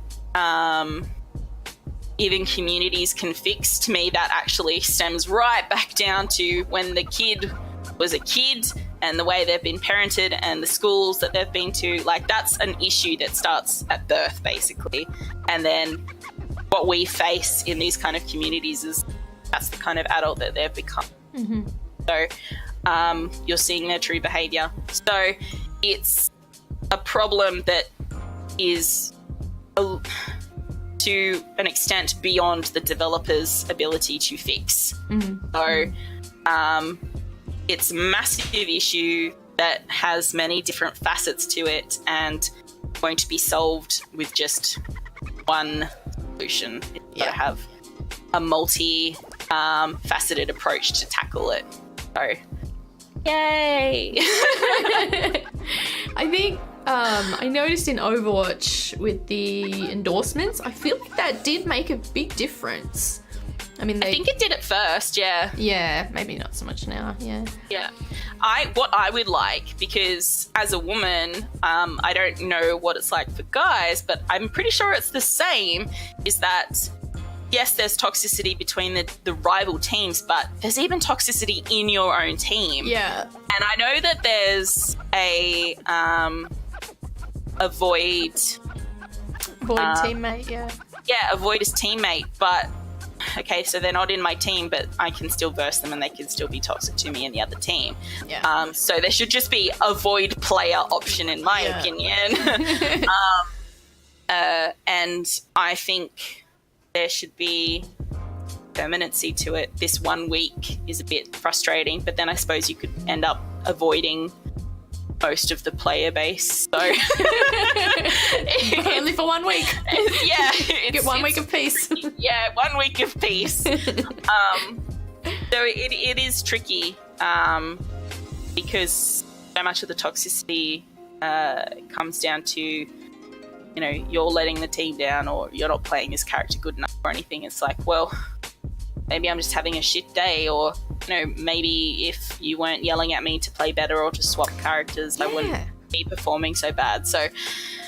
even communities can fix. To me, that actually stems right back down to when the kid was a kid and the way they've been parented and the schools that they've been to. That's an issue that starts at birth, basically. And then what we face in these kind of communities is that's the kind of adult that they've become. Mm-hmm. So you're seeing their true behaviour. So it's a problem that is to an extent beyond the developer's ability to fix. Mm-hmm. So it's a massive issue that has many different facets to it and going to be solved with just one solution. It's got to have a multi-faceted approach to tackle it. So, yay! I think I noticed in Overwatch with the endorsements, I feel like that did make a big difference. I think it did at first, yeah. Yeah, maybe not so much now, yeah. Yeah. What I would like, because as a woman, I don't know what it's like for guys, but I'm pretty sure it's the same, is that, yes, there's toxicity between the rival teams, but there's even toxicity in your own team. Yeah. And I know that there's a void teammate, yeah. Yeah, a void is teammate, but okay, so they're not in my team, but I can still verse them and they can still be toxic to me in the other team. Yeah. So there should just be a void player option, in my opinion. And I think there should be permanency to it. This 1 week is a bit frustrating, but then I suppose you could end up avoiding most of the player base. So Only for 1 week. Yeah, Get 1 week of peace. Yeah, 1 week of peace. So it is tricky because so much of the toxicity comes down to, you know, you're letting the team down or you're not playing this character good enough or anything. It's like, well, maybe I'm just having a shit day, or, you know, maybe if you weren't yelling at me to play better or to swap characters, I wouldn't be performing so bad. So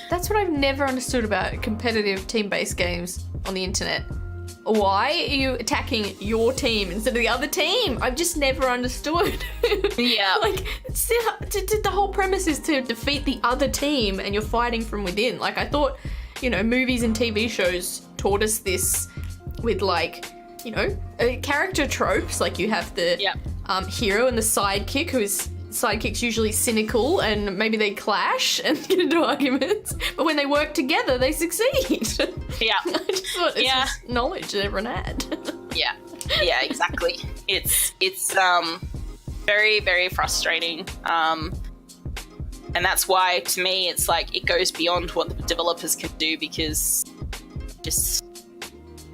that's what I've never understood about competitive team-based games on the internet. Why are you attacking your team instead of the other team? I've just never understood. Yeah. Like, the whole premise is to defeat the other team and you're fighting from within. Like, I thought, you know, movies and TV shows taught us this with, like, you know, character tropes. Like, you have the hero and the sidekick, sidekick's usually cynical and maybe they clash and get into arguments, but when they work together, they succeed. Yeah. I just thought it's just knowledge that everyone had. Yeah, exactly. It's very, very frustrating. And that's why, to me, it's like it goes beyond what the developers can do, because just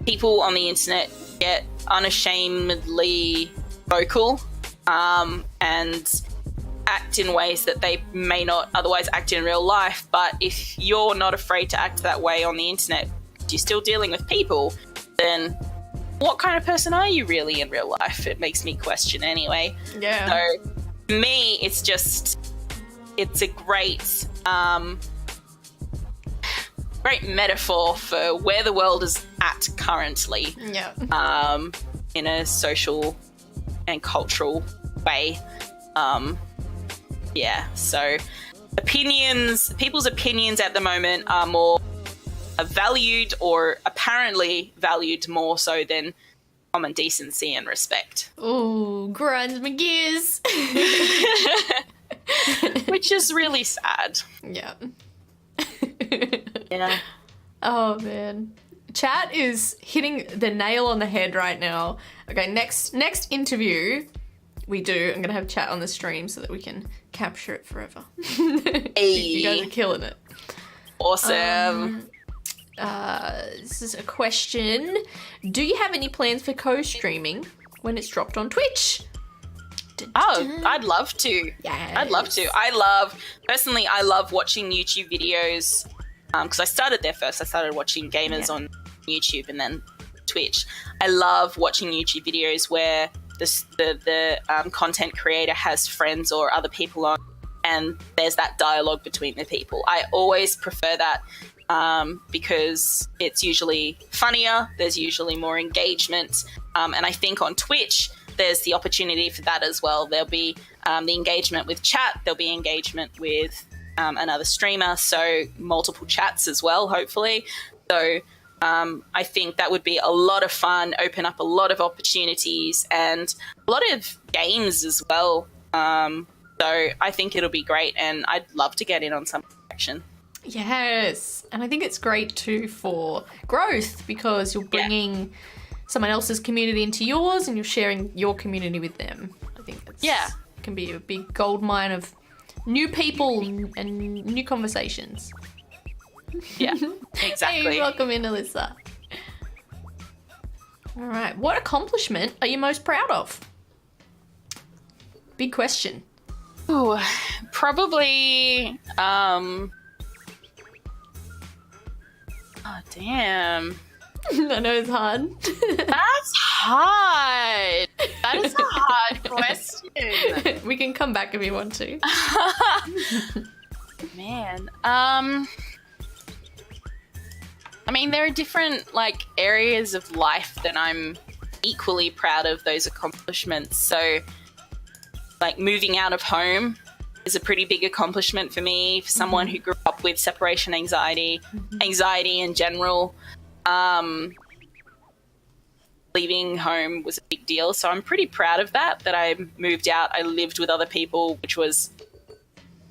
people on the internet get unashamedly vocal and act in ways that they may not otherwise act in real life. But if you're not afraid to act that way on the internet, you're still dealing with people, then what kind of person are you really in real life? It makes me question anyway. Yeah. So to me, it's a great metaphor for where the world is at currently. Yeah. In a social and cultural way. So people's opinions at the moment are more valued, or apparently valued more so than common decency and respect. Ooh, grinds my gears. Which is really sad. Yeah. Yeah. Oh, man. Chat is hitting the nail on the head right now. Okay, next interview we do, I'm going to have chat on the stream so that we can capture it forever. You guys are killing it. Awesome. This is a question. Do you have any plans for co-streaming when it's dropped on Twitch? Oh, I'd love to. Yes. I'd love to. I love watching YouTube videos because I started there first. I started watching gamers on YouTube and then Twitch. I love watching YouTube videos where the content creator has friends or other people on, and there's that dialogue between the people. I always prefer that because it's usually funnier, there's usually more engagement, and I think on Twitch there's the opportunity for that as well. There'll be the engagement with chat, there'll be engagement with another streamer, so multiple chats as well, hopefully. So I think that would be a lot of fun, open up a lot of opportunities and a lot of games as well. So I think it'll be great, and I'd love to get in on some action. Yes, and I think it's great too for growth because you're bringing someone else's community into yours and you're sharing your community with them. I think it can be a big gold mine of new people and new conversations. Yeah, exactly. Hey, welcome in, Alyssa. All right, what accomplishment are you most proud of? Big question. Ooh, probably, oh, damn. I know it's hard. That's hard. That is a hard question. We can come back if you want to. Man, I mean, there are different, areas of life that I'm equally proud of those accomplishments. So, moving out of home is a pretty big accomplishment for me, for someone who grew up with separation anxiety, anxiety in general. Leaving home was a big deal. So I'm pretty proud of that I moved out. I lived with other people, which was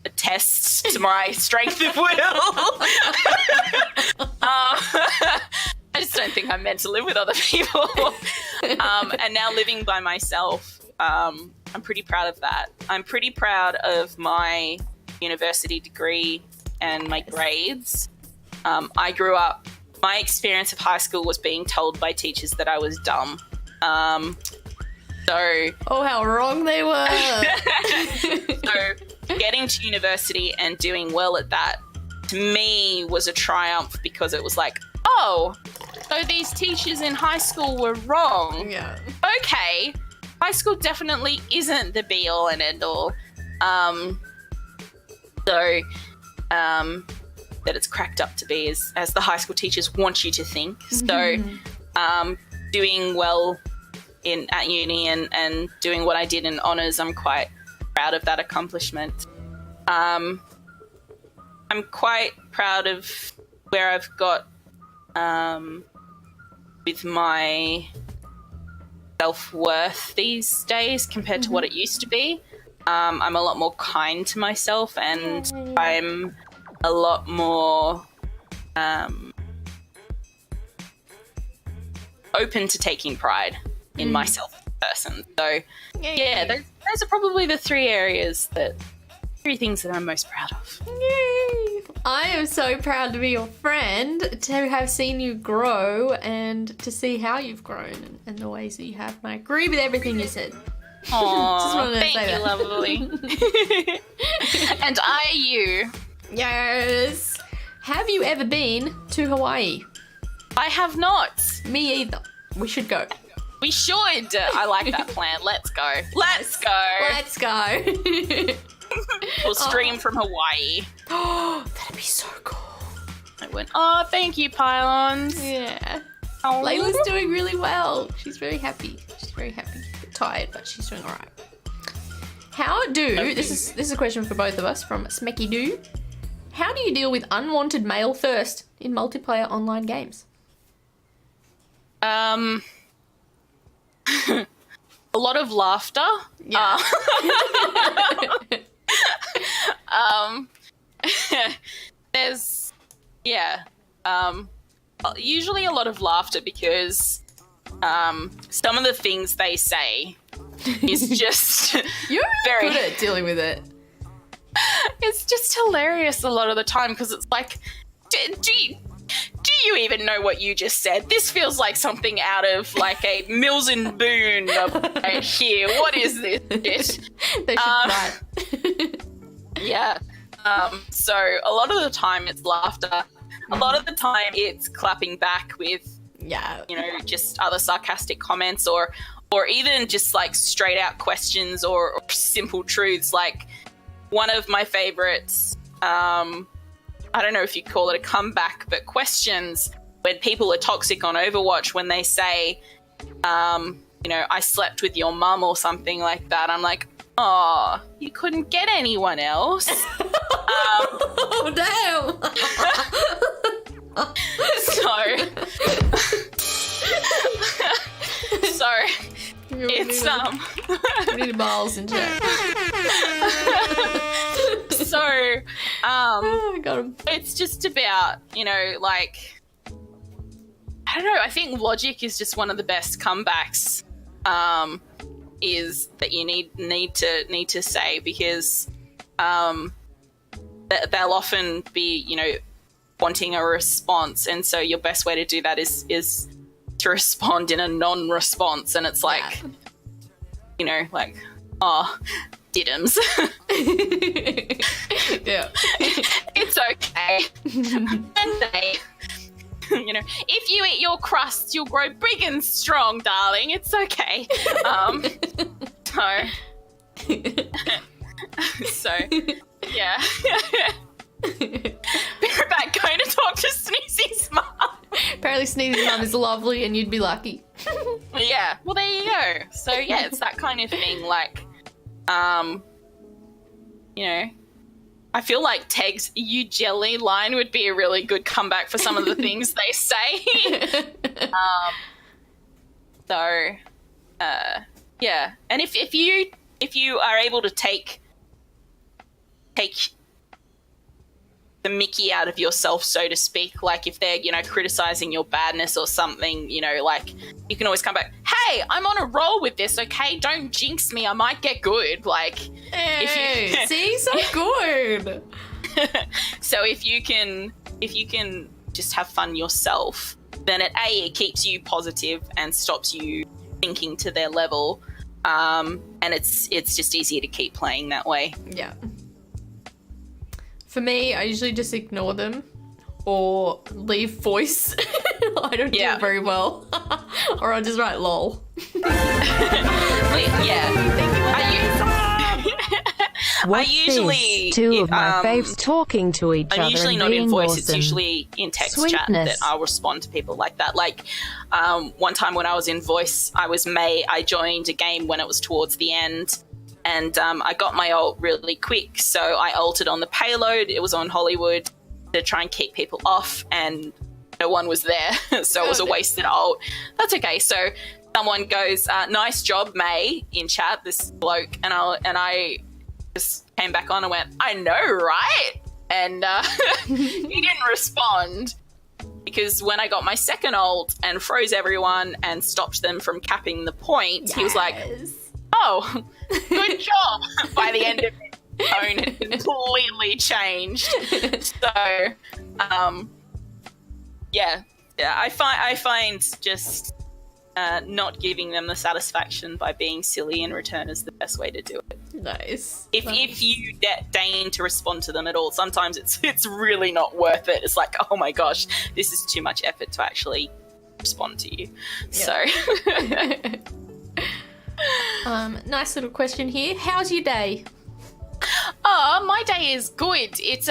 a test to my strength of will. I just don't think I'm meant to live with other people. And now living by myself, I'm pretty proud of that. I'm pretty proud of my university degree and my grades. I grew up, my experience of high school was being told by teachers that I was dumb. So how wrong they were. So getting to university and doing well at that, to me, was a triumph, because it was like, oh, so these teachers in high school were wrong. Yeah. Okay, high school definitely isn't the be-all and end-all. That it's cracked up to be as the high school teachers want you to think. So doing well at uni and doing what I did in honours, I'm quite proud of that accomplishment. I'm quite proud of where I've got with my self-worth these days compared to what it used to be. I'm a lot more kind to myself, and I'm a lot more open to taking pride in myself as a person. So, yeah, those are probably the three things that I'm most proud of. Yay! I am so proud to be your friend, to have seen you grow and to see how you've grown and the ways that you have. I agree with everything you said. Aww, thank you, lovely. And you? Yes. Have you ever been to Hawaii? I have not. Me either. We should go. We should. I like that plan. Let's go. Let's go. Let's go. We'll stream from Hawaii. Oh, that'd be so cool. I went, oh, thank you, Pylons. Yeah. Oh. Layla's doing really well. She's very happy. She's very happy. A bit tired, but she's doing all right. This is a question for both of us from Smecky Doo. How do you deal with unwanted male thirst in multiplayer online games? A lot of laughter. Yeah. There's, usually a lot of laughter, because some of the things they say is just You're very good at dealing with it. It's just hilarious a lot of the time, because it's like, do you even know what you just said? This feels like something out of like a Mills and Boone right here. What is this shit? They should write. Yeah. So a lot of the time it's laughter. A lot of the time it's clapping back with, just other sarcastic comments, or even just like straight out questions or simple truths. Like, one of my favorites, I don't know if you call it a comeback, but questions when people are toxic on Overwatch, when they say, I slept with your mum or something like that. I'm like, oh, you couldn't get anyone else. Oh, damn. So it's we need miles in chat. So got him. it's just about, like, I don't know, I think logic is just one of the best comebacks, is that you need to say, because they'll often be, wanting a response, and so your best way to do that is to respond in a non-response, and it's like, like, oh, diddums. Yeah. It's okay. And they, if you eat your crusts, you'll grow big and strong, darling. It's okay. So, yeah. We're about going to talk to Sneezy's mum. Apparently Sneezy's mum is lovely and you'd be lucky. Yeah. Well, there you go. So, yeah, it's that kind of thing. Like, I feel like Teg's "you jelly" line would be a really good comeback for some of the things they say. Yeah. And if you are able to take the mickey out of yourself, so to speak, like if they're, criticizing your badness or something, like, you can always come back, hey, I'm on a roll with this, okay? Don't jinx me, I might get good. Like, Hey, see, so good. dude. So if you can just have fun yourself, then it keeps you positive and stops you thinking to their level, and it's just easier to keep playing that way. Yeah. For me, I usually just ignore them or leave voice. I don't do it very well. Or I'll just write lol. What's usually this? Two of my faves talking to each other. I'm usually and not in being voice. awesome. It's usually in text chat Sweetness. that I'll respond to people like that. Like one time when I was in voice, I was May. I joined a game when it was towards the end, and I got my ult really quick. So I ulted on the payload. It was on Hollywood to try and keep people off, and no one was there. So it was a wasted ult. That's okay. So someone goes, "Nice job, May," in chat. This bloke, and I just came back on and went, "I know, right?" And he didn't respond, because when I got my second ult and froze everyone and stopped them from capping the point, he was like, "Oh, good job." By the end of it, the tone had completely changed. So, I find just not giving them the satisfaction by being silly in return is the best way to do it. Nice. If you deign to respond to them at all, sometimes it's really not worth it. It's like, oh my gosh, this is too much effort to actually respond to you. Yeah. So nice little question here. How's your day? Oh, my day is good. It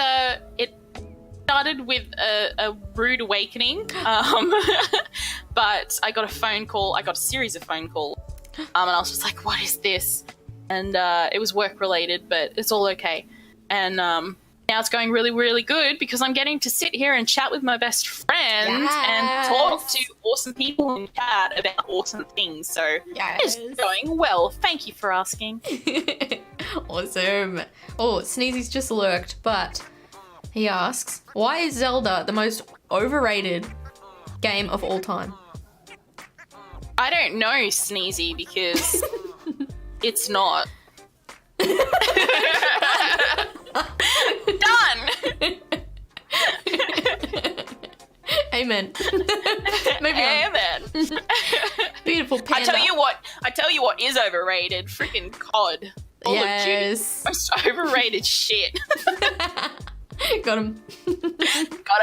started with a rude awakening, but I got a phone call. I got a series of phone calls, and I was just like, what is this? And it was work related, but it's all okay. And now it's going really, really good, because I'm getting to sit here and chat with my best friend and talk to awesome people in chat about awesome things. So it's going well. Thank you for asking. Awesome. Oh, Sneezy's just lurked, but he asks, why is Zelda the most overrated game of all time? I don't know, Sneezy, because it's not. Done. Amen. Moving on. Amen. Beautiful panda. I tell you what is overrated. Freaking COD. Call of Duty. Most overrated shit. Got him. Got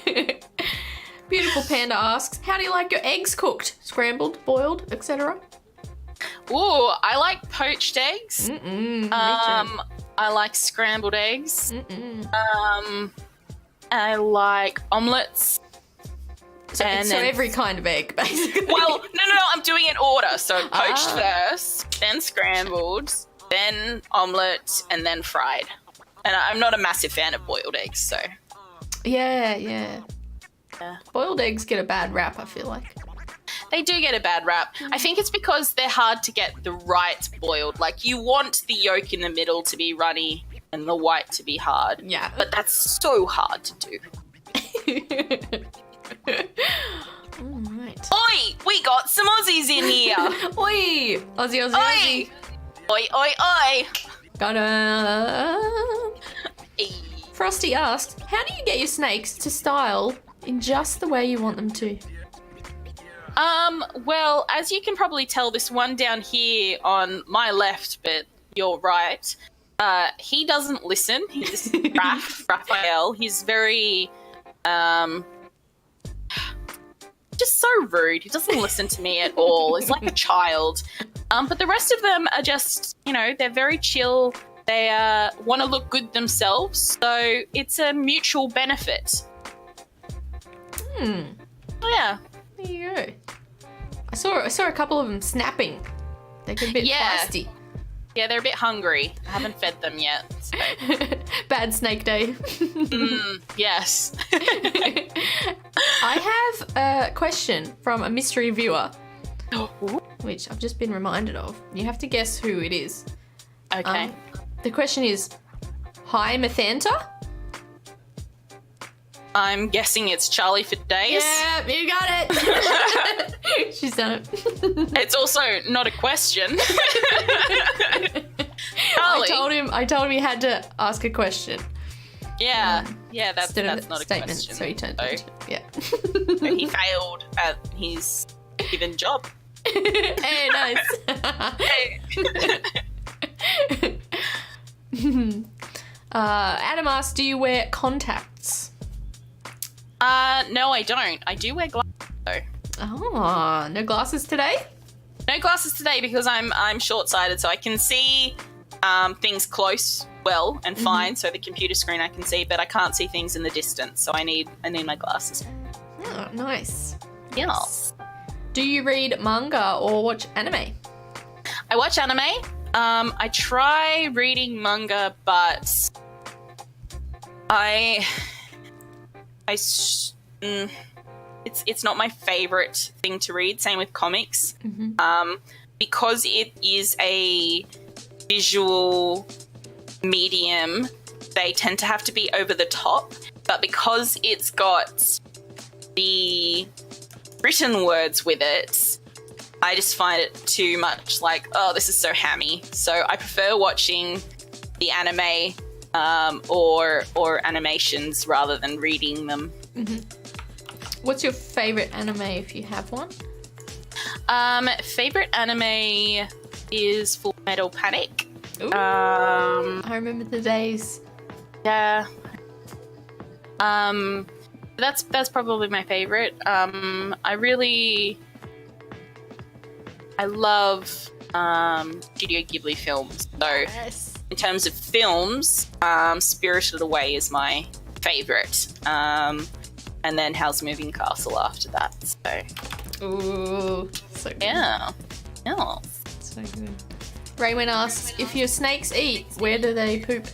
him. Beautiful panda asks, how do you like your eggs cooked? Scrambled, boiled, etc.? Ooh, I like poached eggs. Me too. I like scrambled eggs. I like omelets. So every kind of egg, basically. Well, no, I'm doing it in order. So poached first, then scrambled, then omelette, and then fried. And I'm not a massive fan of boiled eggs, so. Yeah. Boiled eggs get a bad rap, I feel like. They do get a bad rap. I think it's because they're hard to get the right boiled. Like, you want the yolk in the middle to be runny and the white to be hard. Yeah. But that's so hard to do. Alright. Oi! We got some Aussies in here! Oi! Aussie. Oi! Got Hey. Frosty asked, how do you get your snakes to style in just the way you want them to? Well, as you can probably tell, this one down here on my left, but you're right, he doesn't listen. He's Raphael. He's very, just so rude. He doesn't listen to me at all. He's like a child. But the rest of them are just, they're very chill. They want to look good themselves, so it's a mutual benefit. Yeah. There you go. I saw a couple of them snapping. They get a bit feisty. Yeah, they're a bit hungry. I haven't fed them yet. So. Bad snake day. Yes. I have a question from a mystery viewer, which I've just been reminded of. You have to guess who it is. Okay. The question is, hi, Mythanta? I'm guessing it's Charlie for days. Yeah, you got it. She's done it. It's also not a question. Charlie. I told him he had to ask a question. Yeah, that's Instead of not a statement, question. so he turned it into yeah. He failed at his given job. Hey, nice. Adam asks, do you wear contacts? No, I don't. I do wear glasses though. Oh, no glasses today? No glasses today because I'm short-sighted, so I can see things close well and fine. So the computer screen I can see, but I can't see things in the distance. So I need my glasses. Oh, nice. Yes. Do you read manga or watch anime? I watch anime. I try reading manga, but it's not my favorite thing to read. Same with comics. Because it is a visual medium, they tend to have to be over the top. But because it's got the written words with it, I just find it too much like, oh, this is so hammy. So I prefer watching the anime or animations rather than reading them. What's your favorite anime if you have one? Favorite anime is Full Metal Panic. Ooh, I remember the days. Yeah. That's probably my favorite. I love Studio Ghibli films. So Yes. in terms of films, Spirited Away is my favorite. And then Howl's Moving Castle after that. So Ooh, so good. yeah. So good. Raywin asks, if your snakes eat, where do they poop?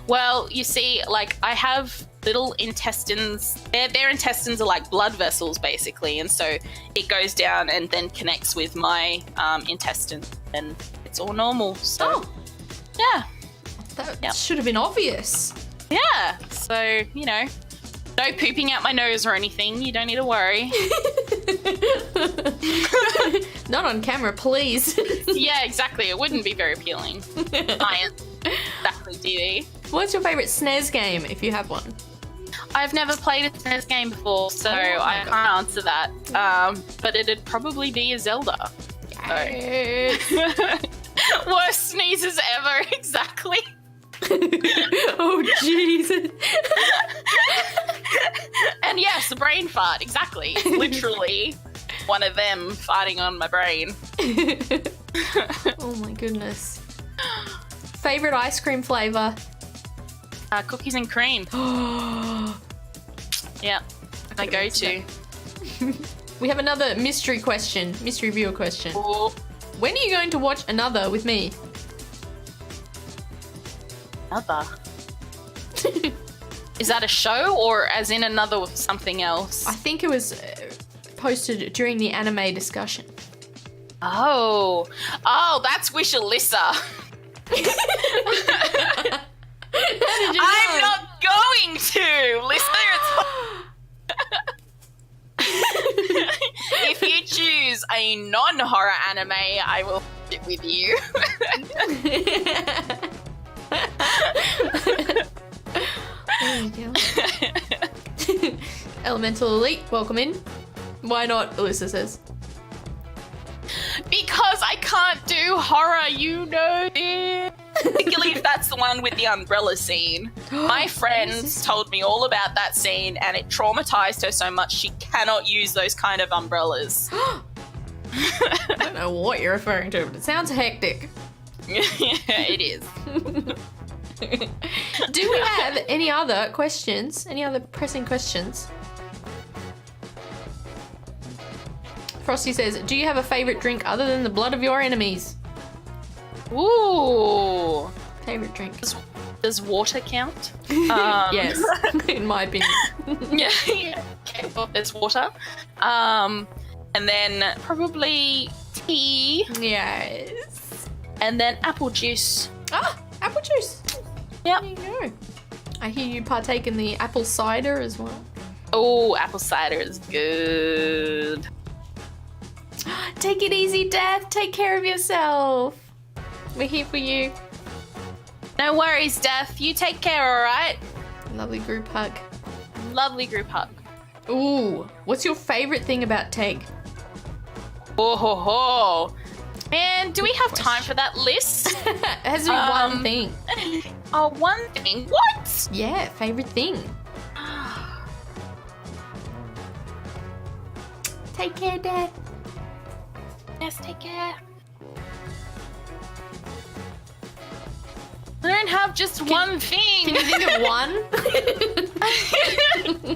Well, you see, like, I have little intestines. Their intestines are like blood vessels, basically, and so it goes down and then connects with my intestine, and it's all normal. So, yeah. That should have been obvious. Yeah. So, no pooping out my nose or anything. You don't need to worry. Not on camera, please. Yeah, exactly. It wouldn't be very appealing. Science. Exactly, TV. What's your favourite SNES game, if you have one? I've never played a SNES game before, so I can't answer that. But it'd probably be a Zelda. Yes. Worst sneezes ever, exactly. Oh, Jesus. And yes, a brain fart, exactly. It's literally one of them farting on my brain. Oh, my goodness. Favourite ice cream flavour? Cookies and cream. Yeah, my go-to. We have another mystery viewer question. Ooh. When are you going to watch Another with me? Another? Is that a show or as in another with something else? I think it was posted during the anime discussion. Oh, that's Wish Alyssa. I'm not going to, listener. If you choose a non-horror anime, I will sit with you. Elemental Elite, welcome in. Why not, Alyssa says. Because I can't do horror, you know this. Particularly if that's the one with the umbrella scene. My friends told me all about that scene and it traumatized her so much she cannot use those kind of umbrellas. I don't know what you're referring to, but it sounds hectic. It is. Do we have any other questions? Any other pressing questions? Frosty says, do you have a favourite drink other than the blood of your enemies? Ooh. Favourite drink? Does water count? Yes, in my opinion. Yeah. Okay, well, there's water. And then probably tea. Yes. And then apple juice. Ah, apple juice. Yep. There you go. I hear you partake in the apple cider as well. Oh, apple cider is good. Take it easy, Death. Take care of yourself. We're here for you. No worries, Steph. You take care, all right? Lovely group hug. Lovely group hug. Ooh, what's your favourite thing about Teg? Oh ho ho. Man, do we have time for that list? It has to be one thing. Oh, one thing. What? Yeah, favourite thing. Take care, Dad. Yes, take care. I don't have just one thing. Can you think of one?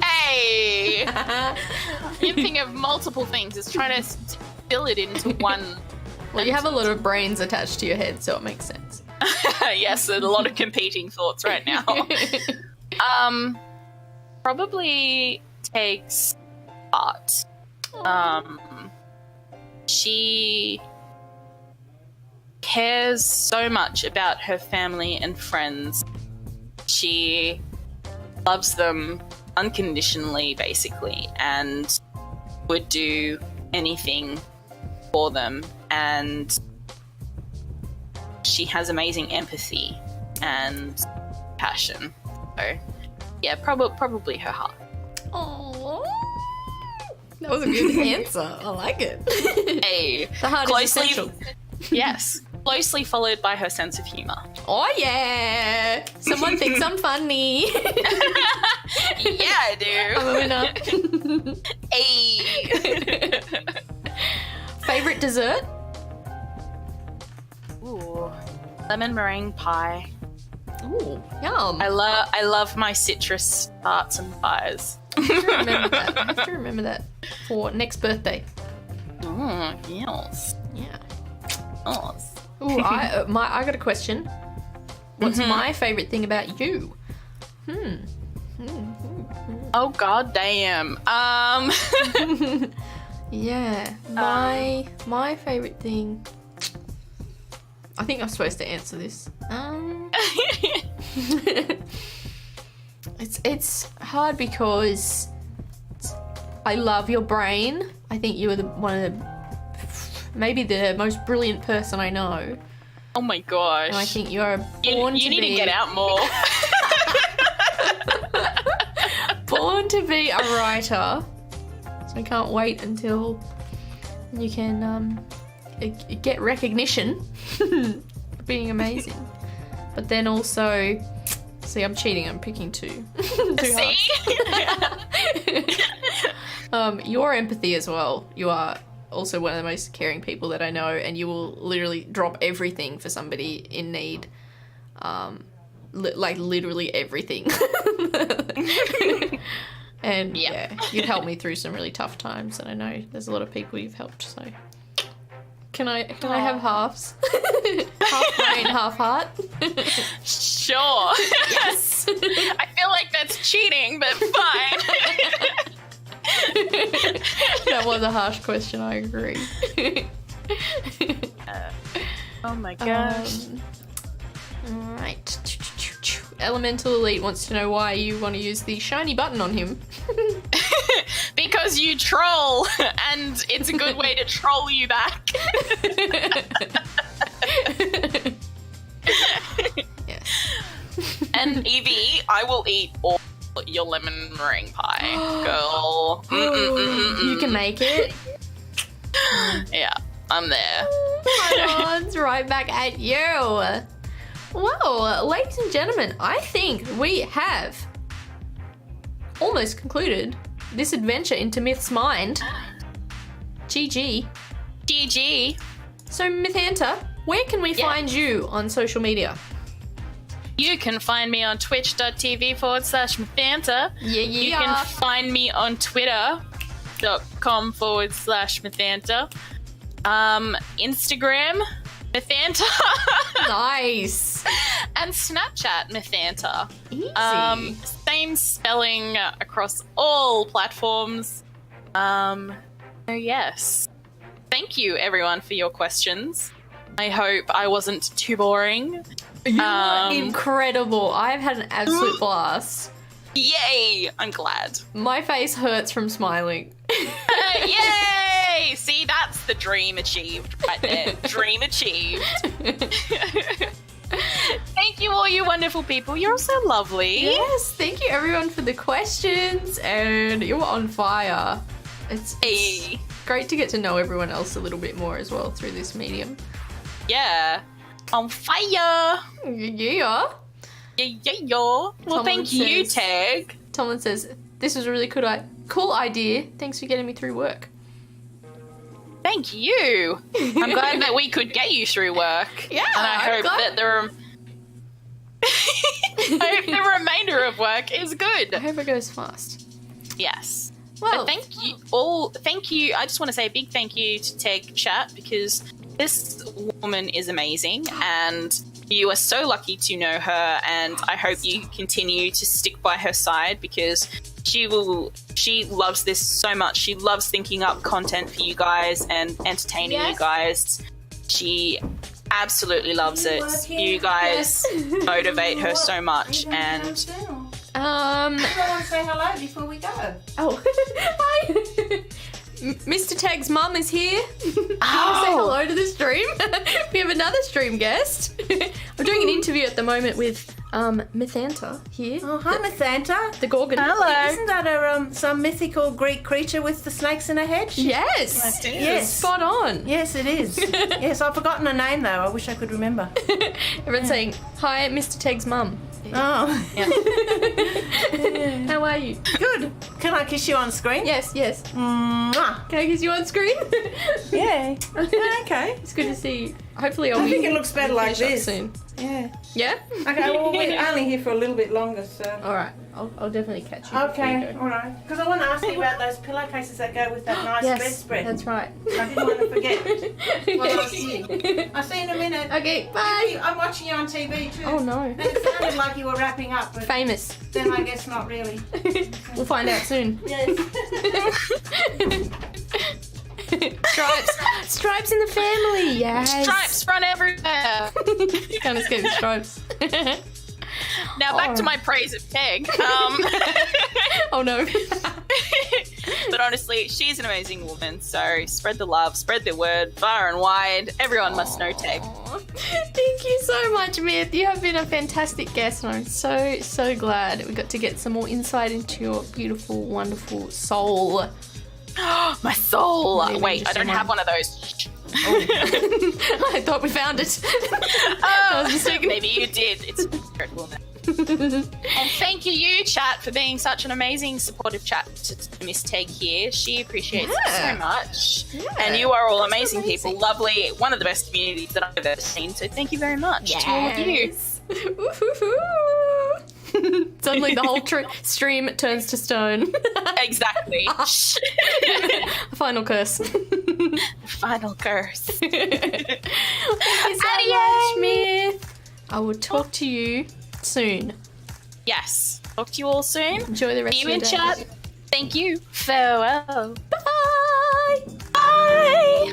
Hey! You think of multiple things. It's trying to fill it into one. Well, you have a lot of brains attached to your head, so it makes sense. Yes, and a lot of competing thoughts right now. Probably takes art. She cares so much about her family and friends. She loves them unconditionally, basically, and would do anything for them. And she has amazing empathy and passion. So, yeah, probably her heart. Aww. That was a good answer. I like it. Hey, The heart is essential. Yes, closely followed by her sense of humour. Oh, yeah. Someone thinks I'm funny. Yeah, I do. I'm a winner. Hey. Favourite dessert? Ooh, lemon meringue pie. Ooh, yum. I love my citrus tarts and pies. I have to remember that for next birthday. Oh, yes. Yeah. Yes. Ooh, I got a question. What's my favourite thing about you? Oh, god damn. Yeah, my favourite thing. I think I'm supposed to answer this. It's hard because I love your brain. I think you are maybe the most brilliant person I know. Oh my gosh. And I think you are you need to get out more. born to be a writer. So I can't wait until you can get recognition for being amazing. But then also, see, I'm cheating. I'm picking two. See? Your empathy as well. You are also one of the most caring people that I know, and you will literally drop everything for somebody in need. Like literally everything. And yeah, you've helped me through some really tough times, and I know there's a lot of people you've helped. So can I have halves? Half brain, half heart. Sure. Yes. I feel like that's cheating, but fine. That was a harsh question. I agree. Oh my gosh. Right. Elemental Elite wants to know why you want to use the shiny button on him. Because you troll, and it's a good way to troll you back. Yes. And Evie, I will eat all your lemon meringue pie, girl. You can make it. Yeah, I'm there. It's right back at you. Well, ladies and gentlemen, I think we have almost concluded this adventure into Myth's mind. GG. GG. So, Mythanta, where can we find you on social media? You can find me on twitch.tv/Mythanta. Yeah. You can find me on twitter.com/Mythanta. Instagram, Mythanta. Nice. And Snapchat, Mythanta. Easy. Same spelling across all platforms. So yes. Thank you, everyone, for your questions. I hope I wasn't too boring. You are incredible. I've had an absolute blast. Yay! I'm glad. My face hurts from smiling. Yay! See, that's the dream achieved right there. Dream achieved. Thank Thank you, all you wonderful people. You're all so lovely. Yes, thank you everyone for the questions, and you're on fire. It's great to get to know everyone else a little bit more as well through this medium. Yeah. On fire. Yeah. Yeah. Well, Tomlin thank you, says- Tag. Tomlin says, this was a really cool idea. Thanks for getting me through work. Thank you. I'm glad that we could get you through work. Yeah, And I I'm hope glad- that I hope the remainder of work is I good. hope it goes fast. Yes. Well, But thank you all. Thank you. I just want to say a big thank you to Tag Chat because this woman is amazing and you are so lucky to know her, and I hope you continue to stick by her side because she loves this so much. She loves thinking up content for you guys and entertaining you guys. She absolutely loves it. You guys motivate her so much, and I want to say hello before we go. Oh, hi. Mr. Tag's mum is here. Say hello to the stream. We have another stream guest. I'm doing an interview at the moment with Mythanta here. Oh, hi, Mythanta. The Gorgon. Hello. Isn't that some mythical Greek creature with the snakes in a head? Yes. It is. Yes. Spot on. Yes, it is. Yes, I've forgotten her name though. I wish I could remember. Everyone's saying, hi, Mr. Tag's mum. Oh, How are you? good. Can I kiss you on screen? Yes, yes. Mwah. Can I kiss you on screen? Yeah. Okay. It's good to see you. Hopefully I'll I be think it looks better like finish up this. soon. Yeah. Yeah? Okay, well, we're only here for a little bit longer, so. Alright. I'll definitely catch you. before you Okay, go. all right. Because I want to ask you about those pillowcases that go with that nice Yes, bedspread. that's right. I didn't want to forget what I was seeing. I'll see you in a minute. Okay, bye. I'm watching you on TV too. Oh no. And it sounded like you were wrapping up, but Famous. then I guess not really. We'll find out soon. Yes. Stripes in the family. Yes. Stripes run everywhere. Kind of scared of stripes. Now back to my praise of Tag. Oh no. But honestly, she's an amazing woman. So spread the love, spread the word far and wide. Everyone must know Tag. Aw. Thank you so much, Myth. You have been a fantastic guest, and I'm so glad we got to get some more insight into your beautiful, wonderful soul. My soul. Maybe Wait, just I don't someone- have one of those. I thought we found it. I was mistaken. Maybe you did. It's a spirit woman. And thank you, chat, for being such an amazing, supportive chat to Miss Tag here. She appreciates it so much. And you are all amazing people. Lovely. One of the best communities that I've ever seen. So thank you very much to all of you. Suddenly the whole stream turns to stone. Exactly. Final curse. Final curse. Thank you so much, Myth. I will talk to you soon. Yes. Talk to you all soon. Enjoy the rest See of you your in day. chat. Thank you. Farewell. Bye. Bye.